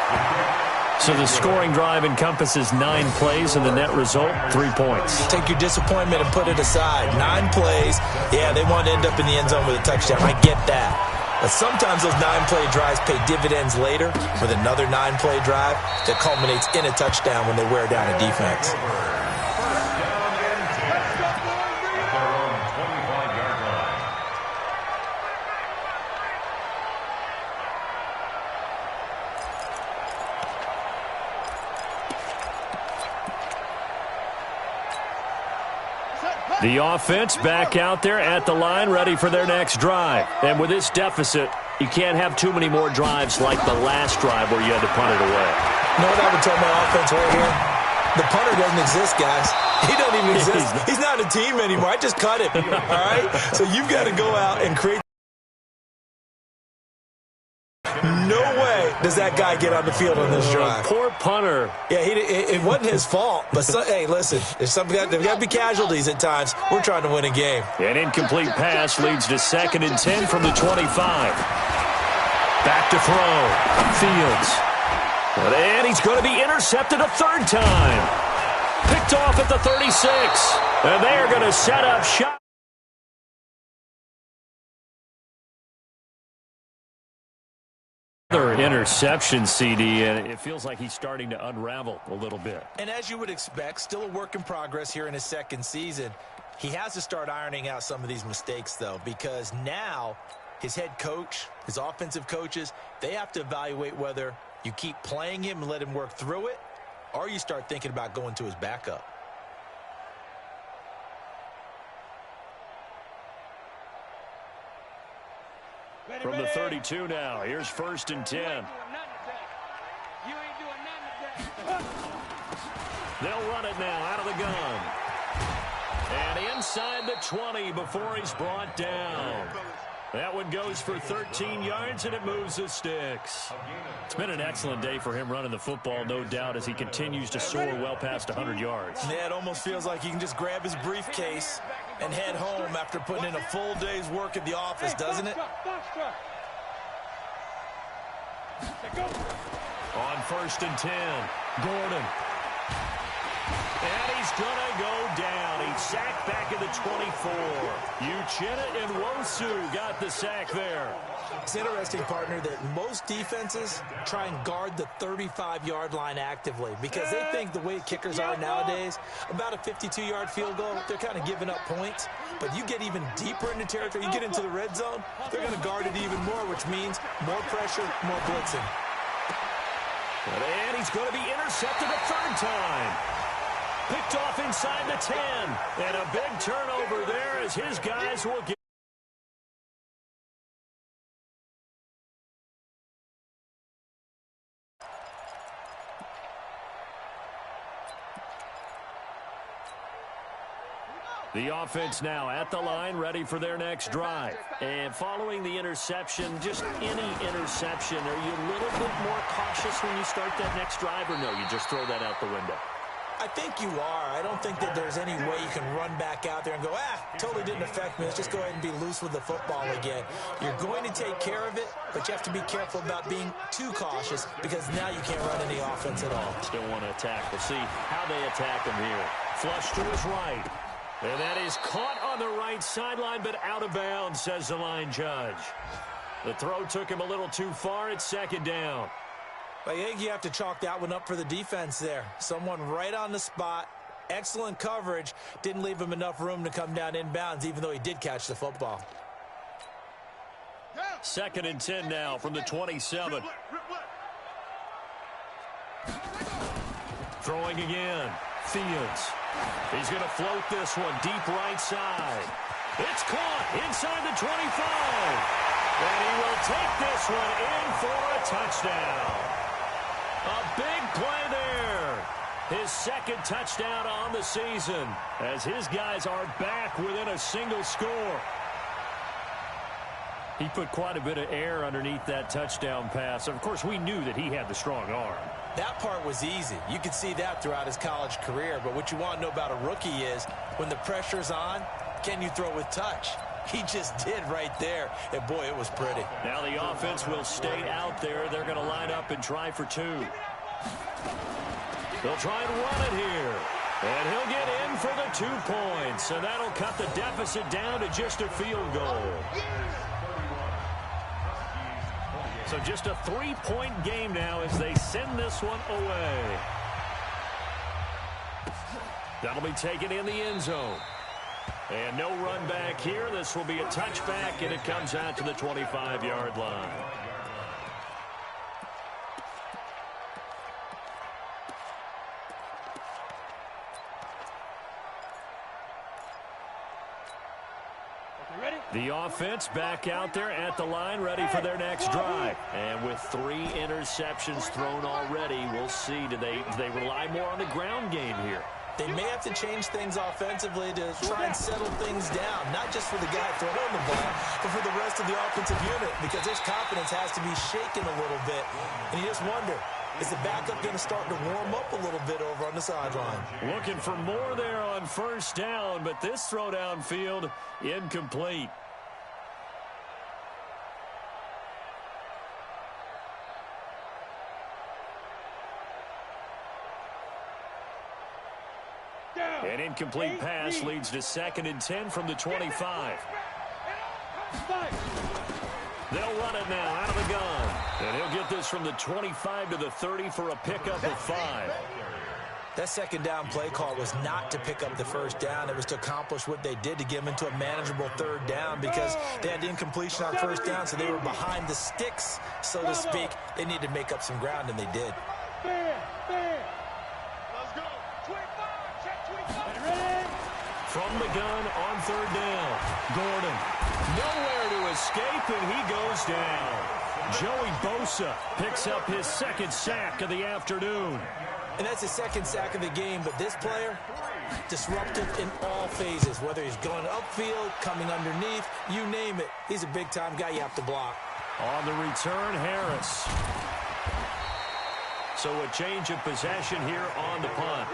So the scoring drive encompasses 9 plays, and the net result, 3 points. Take your disappointment and put it aside. 9 plays. Yeah, they want to end up in the end zone with a touchdown. I get that. But sometimes those 9-play drives pay dividends later with another 9-play drive that culminates in a touchdown when they wear down a defense. The offense back out there at the line, ready for their next drive. And with this deficit, you can't have too many more drives like the last drive where you had to punt it away. You know what I would tell my offense right here? The punter doesn't exist, guys. He doesn't even exist. He's not a team anymore. I just cut him, all right? So you've got to go out and create. No way does that guy get on the field on this drive. Poor punter. Yeah, it wasn't his fault. But, hey, listen, there's got to be casualties at times. We're trying to win a game. An incomplete pass leads to 2nd and 10 from the 25. Back to throw. Fields. And he's going to be intercepted a 3rd time. Picked off at the 36. And they're going to set up shot. Interception, CD, and it feels like he's starting to unravel a little bit. And as you would expect, still a work in progress here in his 2nd season. He has to start ironing out some of these mistakes, though, because now his head coach, his offensive coaches, they have to evaluate whether you keep playing him and let him work through it, or you start thinking about going to his backup. From the 32 now, here's 1st and 10. They'll run it now out of the gun. And inside the 20 before he's brought down. That one goes for 13 yards, and it moves the sticks. It's been an excellent day for him running the football, no doubt, as he continues to soar well past 100 yards. Yeah, it almost feels like he can just grab his briefcase and head home after putting in a full day's work at the office, doesn't it? On 1st and 10, Gordon. And he's going to go down. He's sacked back at the 24. Uchenna and Wosu got the sack there. It's interesting, partner, that most defenses try and guard the 35-yard line actively because they think the way kickers are nowadays, about a 52-yard field goal, they're kind of giving up points. But you get even deeper into territory, you get into the red zone, they're going to guard it even more, which means more pressure, more blitzing. And he's going to be intercepted a third time. Picked off inside the 10. And a big turnover there as his guys will get. The offense now at the line, ready for their next drive. And following the interception, just any interception, are you a little bit more cautious when you start that next drive, or no, you just throw that out the window? I think you are. I don't think that there's any way you can run back out there and go, totally didn't affect me. Let's just go ahead and be loose with the football again. You're going to take care of it, but you have to be careful about being too cautious because now you can't run any offense at all. Still want to attack. We'll see how they attack him here. Flush to his right. And that is caught on the right sideline, but out of bounds, says the line judge. The throw took him a little too far. It's second down. I think you have to chalk that one up for the defense there. Someone right on the spot. Excellent coverage. Didn't leave him enough room to come down inbounds, even though he did catch the football. 2nd and 10 now from the 27. Throwing again. Fields. He's going to float this one deep right side. It's caught inside the 25. And he will take this one in for a touchdown. A big play there. His second touchdown on the season as his guys are back within a single score. He put quite a bit of air underneath that touchdown pass. Of course, we knew that he had the strong arm. That part was easy. You could see that throughout his college career. But what you want to know about a rookie is when the pressure's on, can you throw with touch? He just did right there. And, boy, it was pretty. Now the offense will stay out there. They're going to line up and try for 2. They'll try and run it here. And he'll get in for the 2 points. And that'll cut the deficit down to just a field goal. So just a 3-point game now as they send this one away. That'll be taken in the end zone. And no run back here. This will be a touchback, and it comes out to the 25-yard line. The offense back out there at the line, ready for their next drive. And with 3 interceptions thrown already, we'll see. Do they rely more on the ground game here? They may have to change things offensively to try and settle things down, not just for the guy throwing the ball, but for the rest of the offensive unit, because his confidence has to be shaken a little bit. And you just wonder, is the backup going to start to warm up a little bit over on the sideline? Looking for more there on 1st down, but this throw downfield incomplete. An incomplete pass leads to 2nd and 10 from the 25. They'll run it now out of the gun. And he'll get this from the 25 to the 30 for a pickup of 5. That 2nd down play call was not to pick up the 1st down. It was to accomplish what they did to get them into a manageable 3rd down because they had the incompletion on 1st down, so they were behind the sticks, so to speak. They needed to make up some ground, and they did. From the gun on 3rd down. Gordon nowhere to escape, and he goes down. Joey Bosa picks up his 2nd sack of the afternoon. And that's his second sack of the game, but this player, disruptive in all phases, whether he's going upfield, coming underneath, you name it. He's a big-time guy you have to block. On the return, Harris. So a change of possession here on the punt.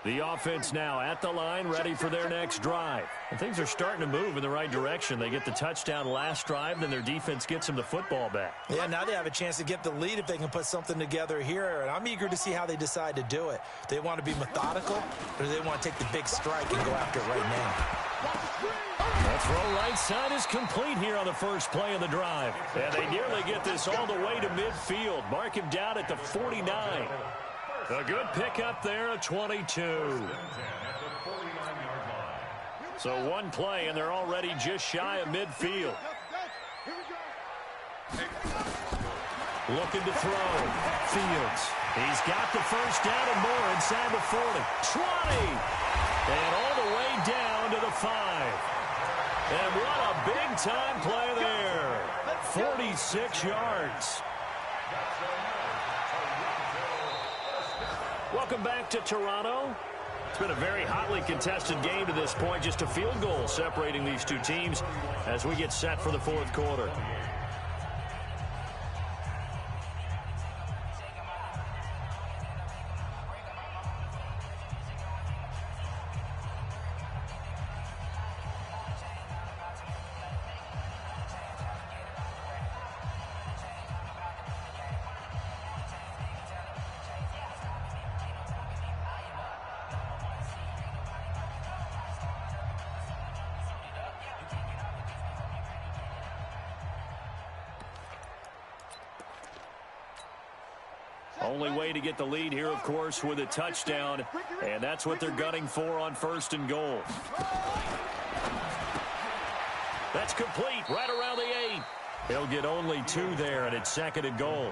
The offense now at the line, ready for their next drive. And things are starting to move in the right direction. They get the touchdown last drive, then their defense gets them the football back. Yeah, now they have a chance to get the lead if they can put something together here. And I'm eager to see how they decide to do it. Do they want to be methodical, or do they want to take the big strike and go after it right now? The throw right side is complete here on the first play of the drive. And they nearly get this all the way to midfield. Mark him down at the 49. A good pickup there at 22. So one play, and they're already just shy of midfield. Looking to throw. Fields. He's got the first down and more inside the 40. 20. And all the way down to the 5. And what a big-time play there. 46 yards. Welcome back to Toronto. It's been a very hotly contested game to this point. Just a field goal separating these two teams as we get set for the fourth quarter. Only way to get the lead here, of course, with a touchdown, and that's what they're gunning for on first and goal. That's complete right around the 8. He'll get only 2 there, and it's second and goal.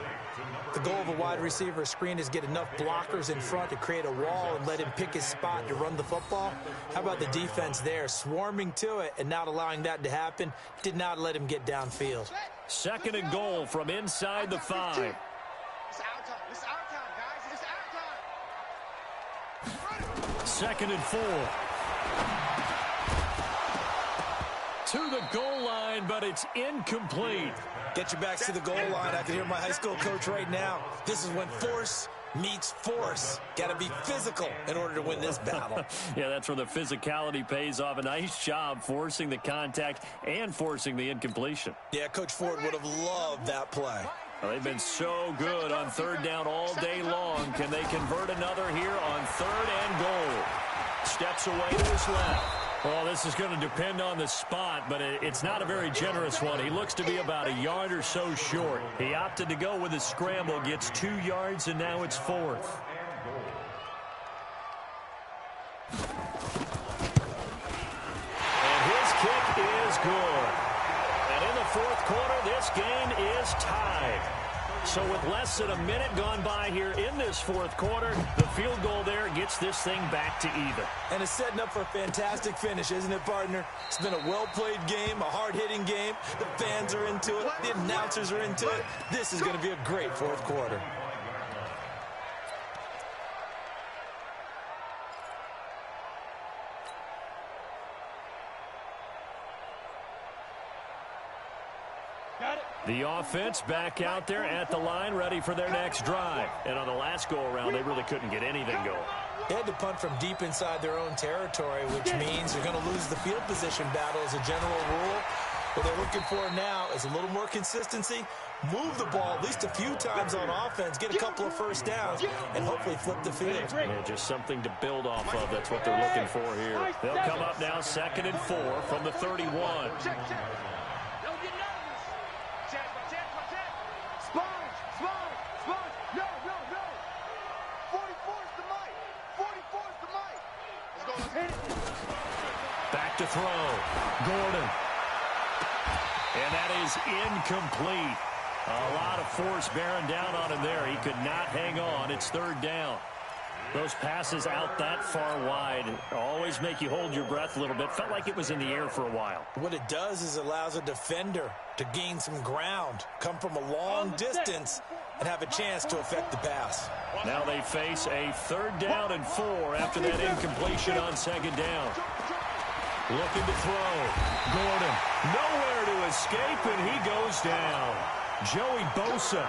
The goal of a wide receiver screen is get enough blockers in front to create a wall and let him pick his spot to run the football. How about the defense there, swarming to it and not allowing that to happen? Did not let him get downfield. Second and goal from inside the 5. It's our time, guys. It's our time. Second and 4. To the goal line, but it's incomplete. Get your backs to the goal line. I can hear my high school coach right now. This is when force meets force. Got to be physical in order to win this battle. Yeah, that's where the physicality pays off. A nice job forcing the contact and forcing the incompletion. Yeah, Coach Ford would have loved that play. Well, they've been so good on third down all day long. Can they convert another here on third and goal? Steps away to his left. Well, this is going to depend on the spot, but it's not a very generous one. He looks to be about a yard or so short. He opted to go with a scramble, gets 2 yards, and now it's fourth. And his kick is good. And in the fourth quarter, this game is tied. So with less than a minute gone by here in this fourth quarter, the field goal there gets this thing back to even. And it's setting up for a fantastic finish, isn't it, partner? It's been a well-played game, a hard-hitting game. The fans are into it. The announcers are into it. This is going to be a great fourth quarter. The offense back out there at the line, ready for their next drive. And on the last go-around, they really couldn't get anything going. They had to punt from deep inside their own territory, which means they're going to lose the field position battle as a general rule. What they're looking for now is a little more consistency, move the ball at least a few times on offense, get a couple of first downs, and hopefully flip the field. Yeah, just something to build off of. That's what they're looking for here. They'll come up now second and 4 from the 31. Back to throw. Gordon. And that is incomplete. A lot of force bearing down on him there. He could not hang on. It's third down. Those passes out that far wide always make you hold your breath a little bit. Felt like it was in the air for a while. What it does is allows a defender to gain some ground, come from a long distance, and have a chance to affect the pass. Now they face a third down and 4 after that incompletion on second down. Looking to throw. Gordon nowhere to escape, and he goes down. Joey Bosa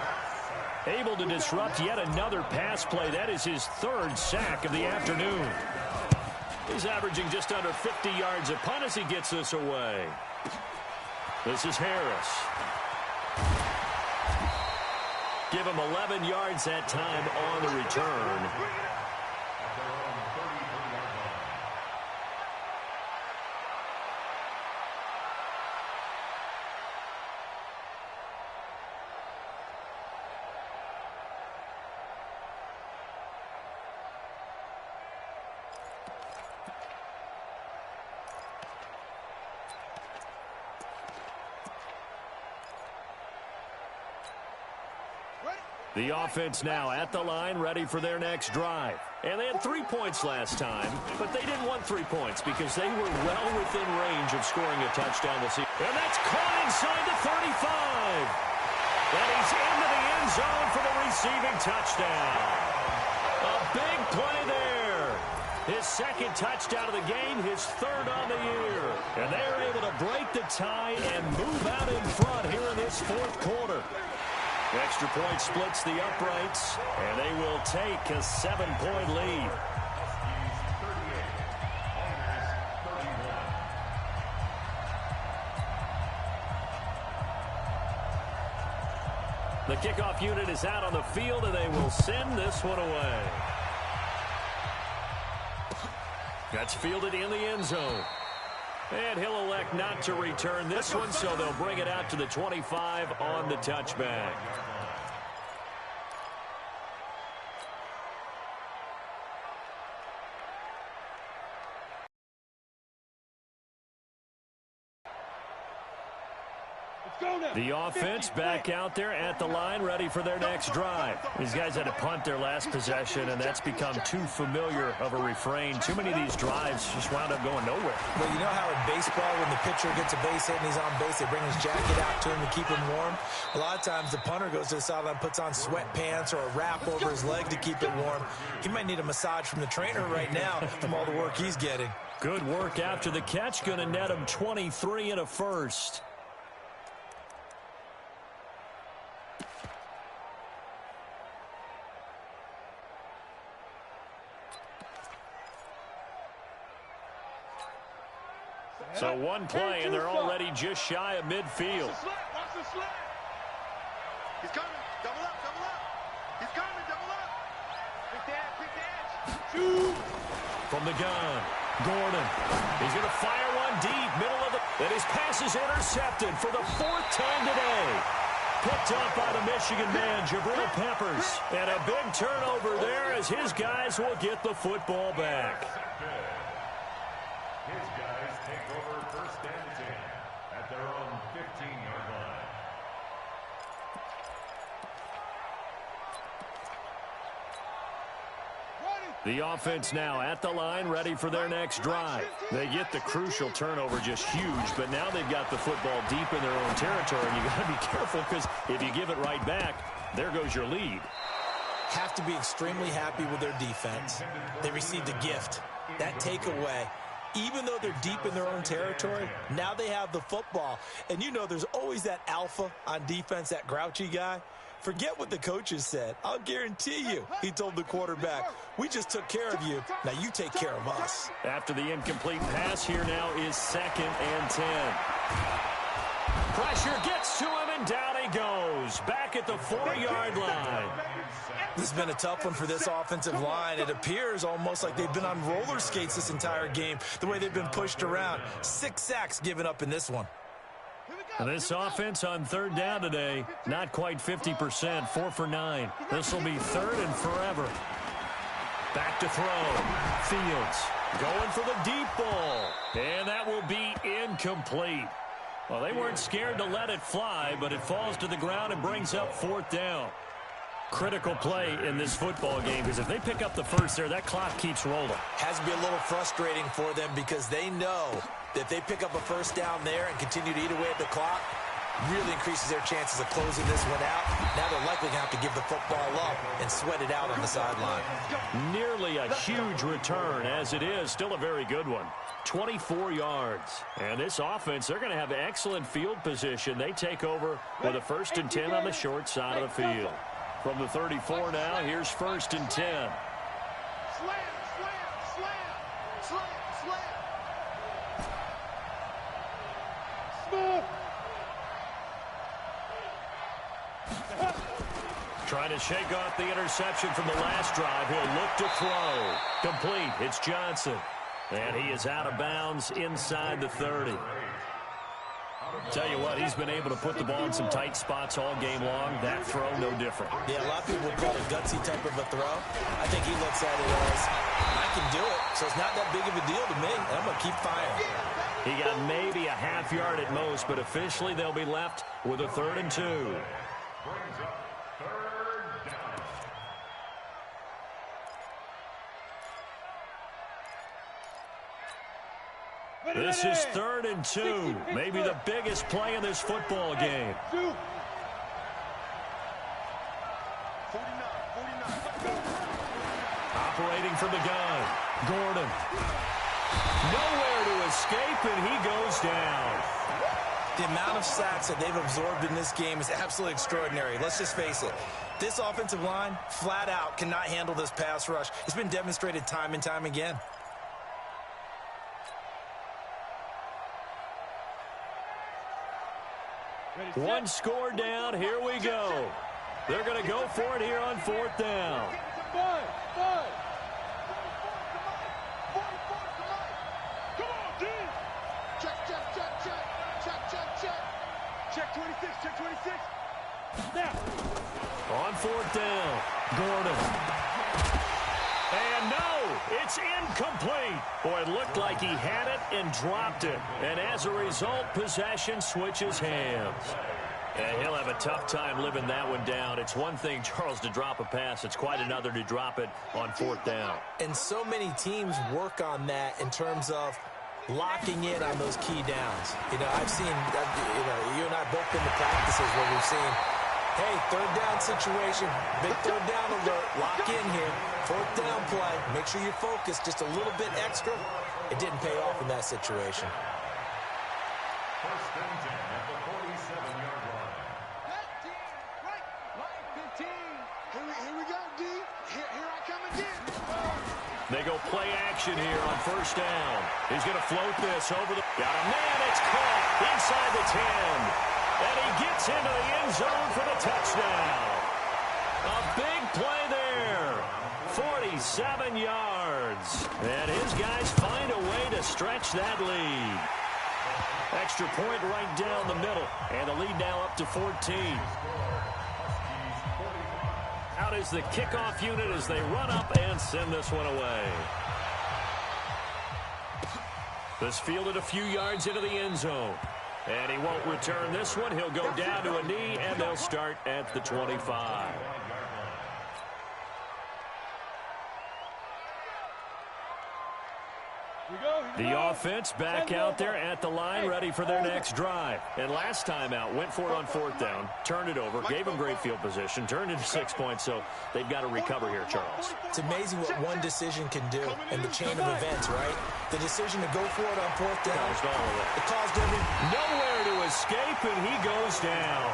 able to disrupt yet another pass play. That is his third sack of the afternoon. He's averaging just under 50 yards a punt as he gets this away. This is Harris. Give him 11 yards that time on the return. The offense now at the line, ready for their next drive. And they had 3 points last time, but they didn't want 3 points because they were well within range of scoring a touchdown this season. And that's caught inside the 35. And he's into the end zone for the receiving touchdown. A big play there. His second touchdown of the game, his third on the year. And they're able to break the tie and move out in front here in this fourth quarter. Extra point splits the uprights, and they will take a 7-point lead. The kickoff unit is out on the field, and they will send this one away. That's fielded in the end zone. And he'll elect not to return this one, so they'll bring it out to the 25 on the touchback. The offense back out there at the line, ready for their next drive. These guys had to punt their last possession, and that's become too familiar of a refrain. Too many of these drives just wound up going nowhere. Well, you know how in baseball, when the pitcher gets a base hit and he's on base, they bring his jacket out to him to keep him warm? A lot of times the punter goes to the sideline, puts on sweatpants or a wrap over his leg to keep it warm. He might need a massage from the trainer right now from all the work he's getting. Good work after the catch. Going to net him 23 and a first. So one play, and they're already just shy of midfield. Watch the slant. He's coming. Double up, double up. He's coming, double up. Quick dash, shoot. From the gun, Gordon. He's going to fire one deep, middle of the... And his pass is intercepted for the 4th time today. Picked up by the Michigan man, Jabril Peppers. And a big turnover there as his guys will get the football back. His guys take over first and 10 at their own 15-yard line. The offense now at the line, ready for their next drive. They get the crucial turnover, just huge, but now they've got the football deep in their own territory, and you got to be careful because if you give it right back, there goes your lead. Have to be extremely happy with their defense. They received a gift. That takeaway, even though they're deep in their own territory, now they have the football. And you know there's always that alpha on defense, that grouchy guy. Forget what the coaches said. I'll guarantee you, he told the quarterback, we just took care of you. Now you take care of us. After the incomplete pass, here now is 2nd and 10. Pressure gets to him, and down he goes. Back at the 4-yard line. This has been a tough one for this offensive line. It appears almost like they've been on roller skates this entire game, the way they've been pushed around. 6 sacks given up in this one. This offense on 3rd down today, not quite 50%, 4 for 9. This will be 3rd and forever. Back to throw. Fields going for the deep ball. And that will be incomplete. Well, they weren't scared to let it fly, but it falls to the ground and brings up 4th down. Critical play in this football game, because if they pick up the first there, that clock keeps rolling. Has to be a little frustrating for them because they know that if they pick up a first down there and continue to eat away at the clock, really increases their chances of closing this one out. Now they're likely going to have to give the football up and sweat it out on the sideline. Nearly a huge return, as it is. Still a very good one. 24 yards. And this offense, they're going to have excellent field position. They take over with a 1st and 10 on the short side of the field. From the 34 now, here's 1st and 10. Slam, slam, slam, slam, slam. Smooth. Trying to shake off the interception from the last drive. He'll look to throw. Complete. It's Johnson. And he is out of bounds inside the 30. Tell you what, he's been able to put the ball in some tight spots all game long. That throw, no different. Yeah, a lot of people would call it a gutsy type of a throw. I think he looks at it as, I can do it, so it's not that big of a deal to me, and I'm going to keep firing. He got maybe a half yard at most, but officially they'll be left with a 3rd and 2. Brings up 3rd down. This is 3rd and 2. Maybe the biggest play in this football game. 49. Operating from the gun. Gordon. Nowhere to escape, and he goes down. The amount of sacks that they've absorbed in this game is absolutely extraordinary. Let's just face it. This offensive line, flat out, cannot handle this pass rush. It's been demonstrated time and time again. One score down. Here we go. They're going to go for it here on 4th down. Five. Come on, D. Check. Check 26, check 26. Now. On 4th down. Gordon. And no, it's incomplete. Boy, it looked like he had it and dropped it. And as a result, possession switches hands. And he'll have a tough time living that one down. It's one thing, Charles, to drop a pass. It's quite another to drop it on 4th down. And so many teams work on that in terms of locking in on those key downs. You know, I've seen, you and I both been to practices where we've seen, hey, 3rd down situation, big 3rd down alert, lock in here, 4th down play, make sure you're focused just a little bit extra. It didn't pay off in that situation. 1st and 10 at the 47-yard line. Left, D. Right. Line 15. Here we go, D. Here I come again. They go play action here on 1st down. He's going to float this over the... Got a man. It's caught inside the 10. And he gets into the end zone for the touchdown. A big play there. 47 yards. And his guys find a way to stretch that lead. Extra point right down the middle. And the lead now up to 14. Out is the kickoff unit as they run up and send this one away. This fielded a few yards into the end zone. And he won't return this one. He'll go down to a knee, and they'll start at the 25. The offense back out there at the line, ready for their next drive. And last time out, went for it on 4th down, turned it over, gave them great field position, turned it to 6 points, so they've got to recover here, Charles. It's amazing what one decision can do in the chain of events, right? The decision to go for it on 4th down. Caused all of it. It caused every... Nowhere to escape, and he goes down.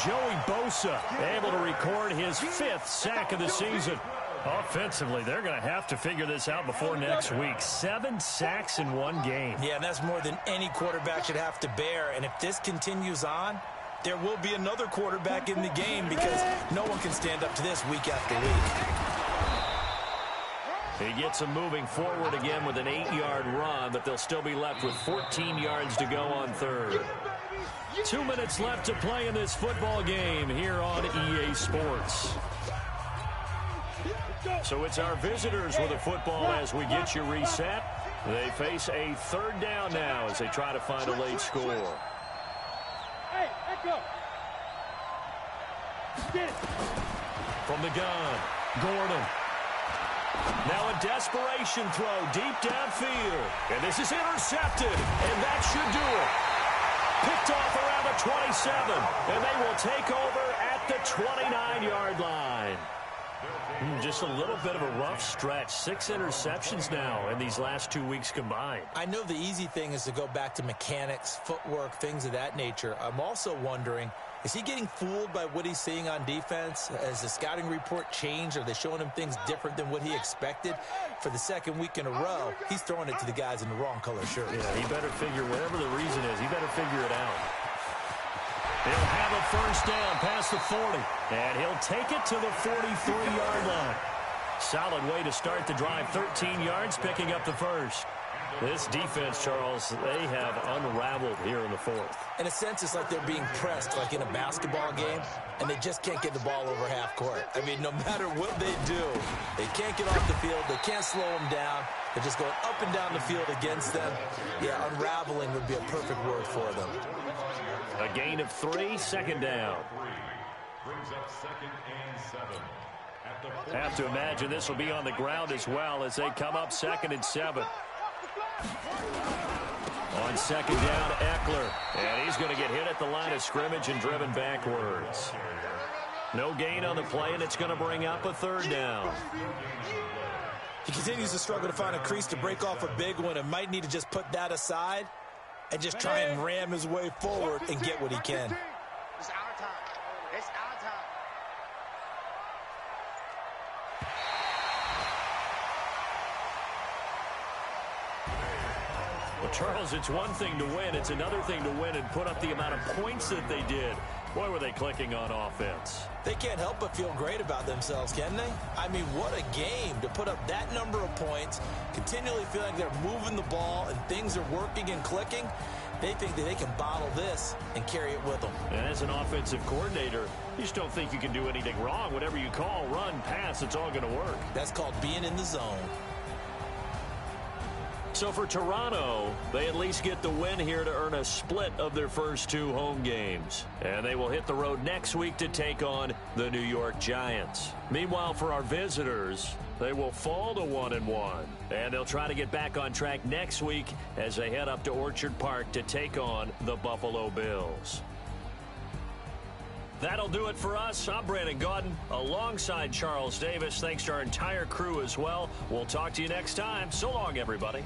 Joey Bosa able to record his 5th sack of the season. Offensively, they're going to have to figure this out before next week. 7 sacks in one game. Yeah, and that's more than any quarterback should have to bear. And if this continues on, there will be another quarterback in the game because no one can stand up to this week after week. He gets them moving forward again with an 8-yard run, but they'll still be left with 14 yards to go on 3rd. 2 minutes left to play in this football game here on EA Sports. So it's our visitors with the football as we get you reset. They face a 3rd down now as they try to find a late score. Back up. Get it. From the gun, Gordon. Now a desperation throw deep downfield. And this is intercepted. And that should do it. Picked off around the 27. And they will take over at the 29-yard line. Just a little bit of a rough stretch. 6 interceptions now in these last 2 weeks combined. I know the easy thing is to go back to mechanics, footwork, things of that nature. I'm also wondering, is he getting fooled by what he's seeing on defense? Has the scouting report changed? Are they showing him things different than what he expected? For the second week in a row, he's throwing it to the guys in the wrong color shirt. Yeah, he better figure, whatever the reason is, he better figure it out. He'll have a first down past the 40, and he'll take it to the 43-yard line. Solid way to start the drive, 13 yards, picking up the first. This defense, Charles, they have unraveled here in the fourth. In a sense, it's like they're being pressed like in a basketball game, and they just can't get the ball over half court. I mean, no matter what they do, they can't get off the field. They can't slow them down. They're just going up and down the field against them. Yeah, unraveling would be a perfect word for them. A gain of 3, second down. Brings up 2nd and 7. Have to imagine this will be on the ground as well as they come up 2nd and 7. On second down, Eckler. And he's going to get hit at the line of scrimmage and driven backwards. No gain on the play, and it's going to bring up a third down. He continues to struggle to find a crease to break off a big one and might need to just put that aside and just try and ram his way forward and get what he can. It's our time. It's our time. Well, Charles, it's one thing to win. It's another thing to win and put up the amount of points that they did. Boy, were they clicking on offense. They can't help but feel great about themselves, can they? I mean, what a game to put up that number of points, continually feel like they're moving the ball and things are working and clicking. They think that they can bottle this and carry it with them. And as an offensive coordinator, you just don't think you can do anything wrong. Whatever you call, run, pass, it's all going to work. That's called being in the zone. So for Toronto, they at least get the win here to earn a split of their first 2 home games. And they will hit the road next week to take on the New York Giants. Meanwhile, for our visitors, they will fall to 1-1. And they'll try to get back on track next week as they head up to Orchard Park to take on the Buffalo Bills. That'll do it for us. I'm Brandon Gaudin alongside Charles Davis. Thanks to our entire crew as well. We'll talk to you next time. So long, everybody.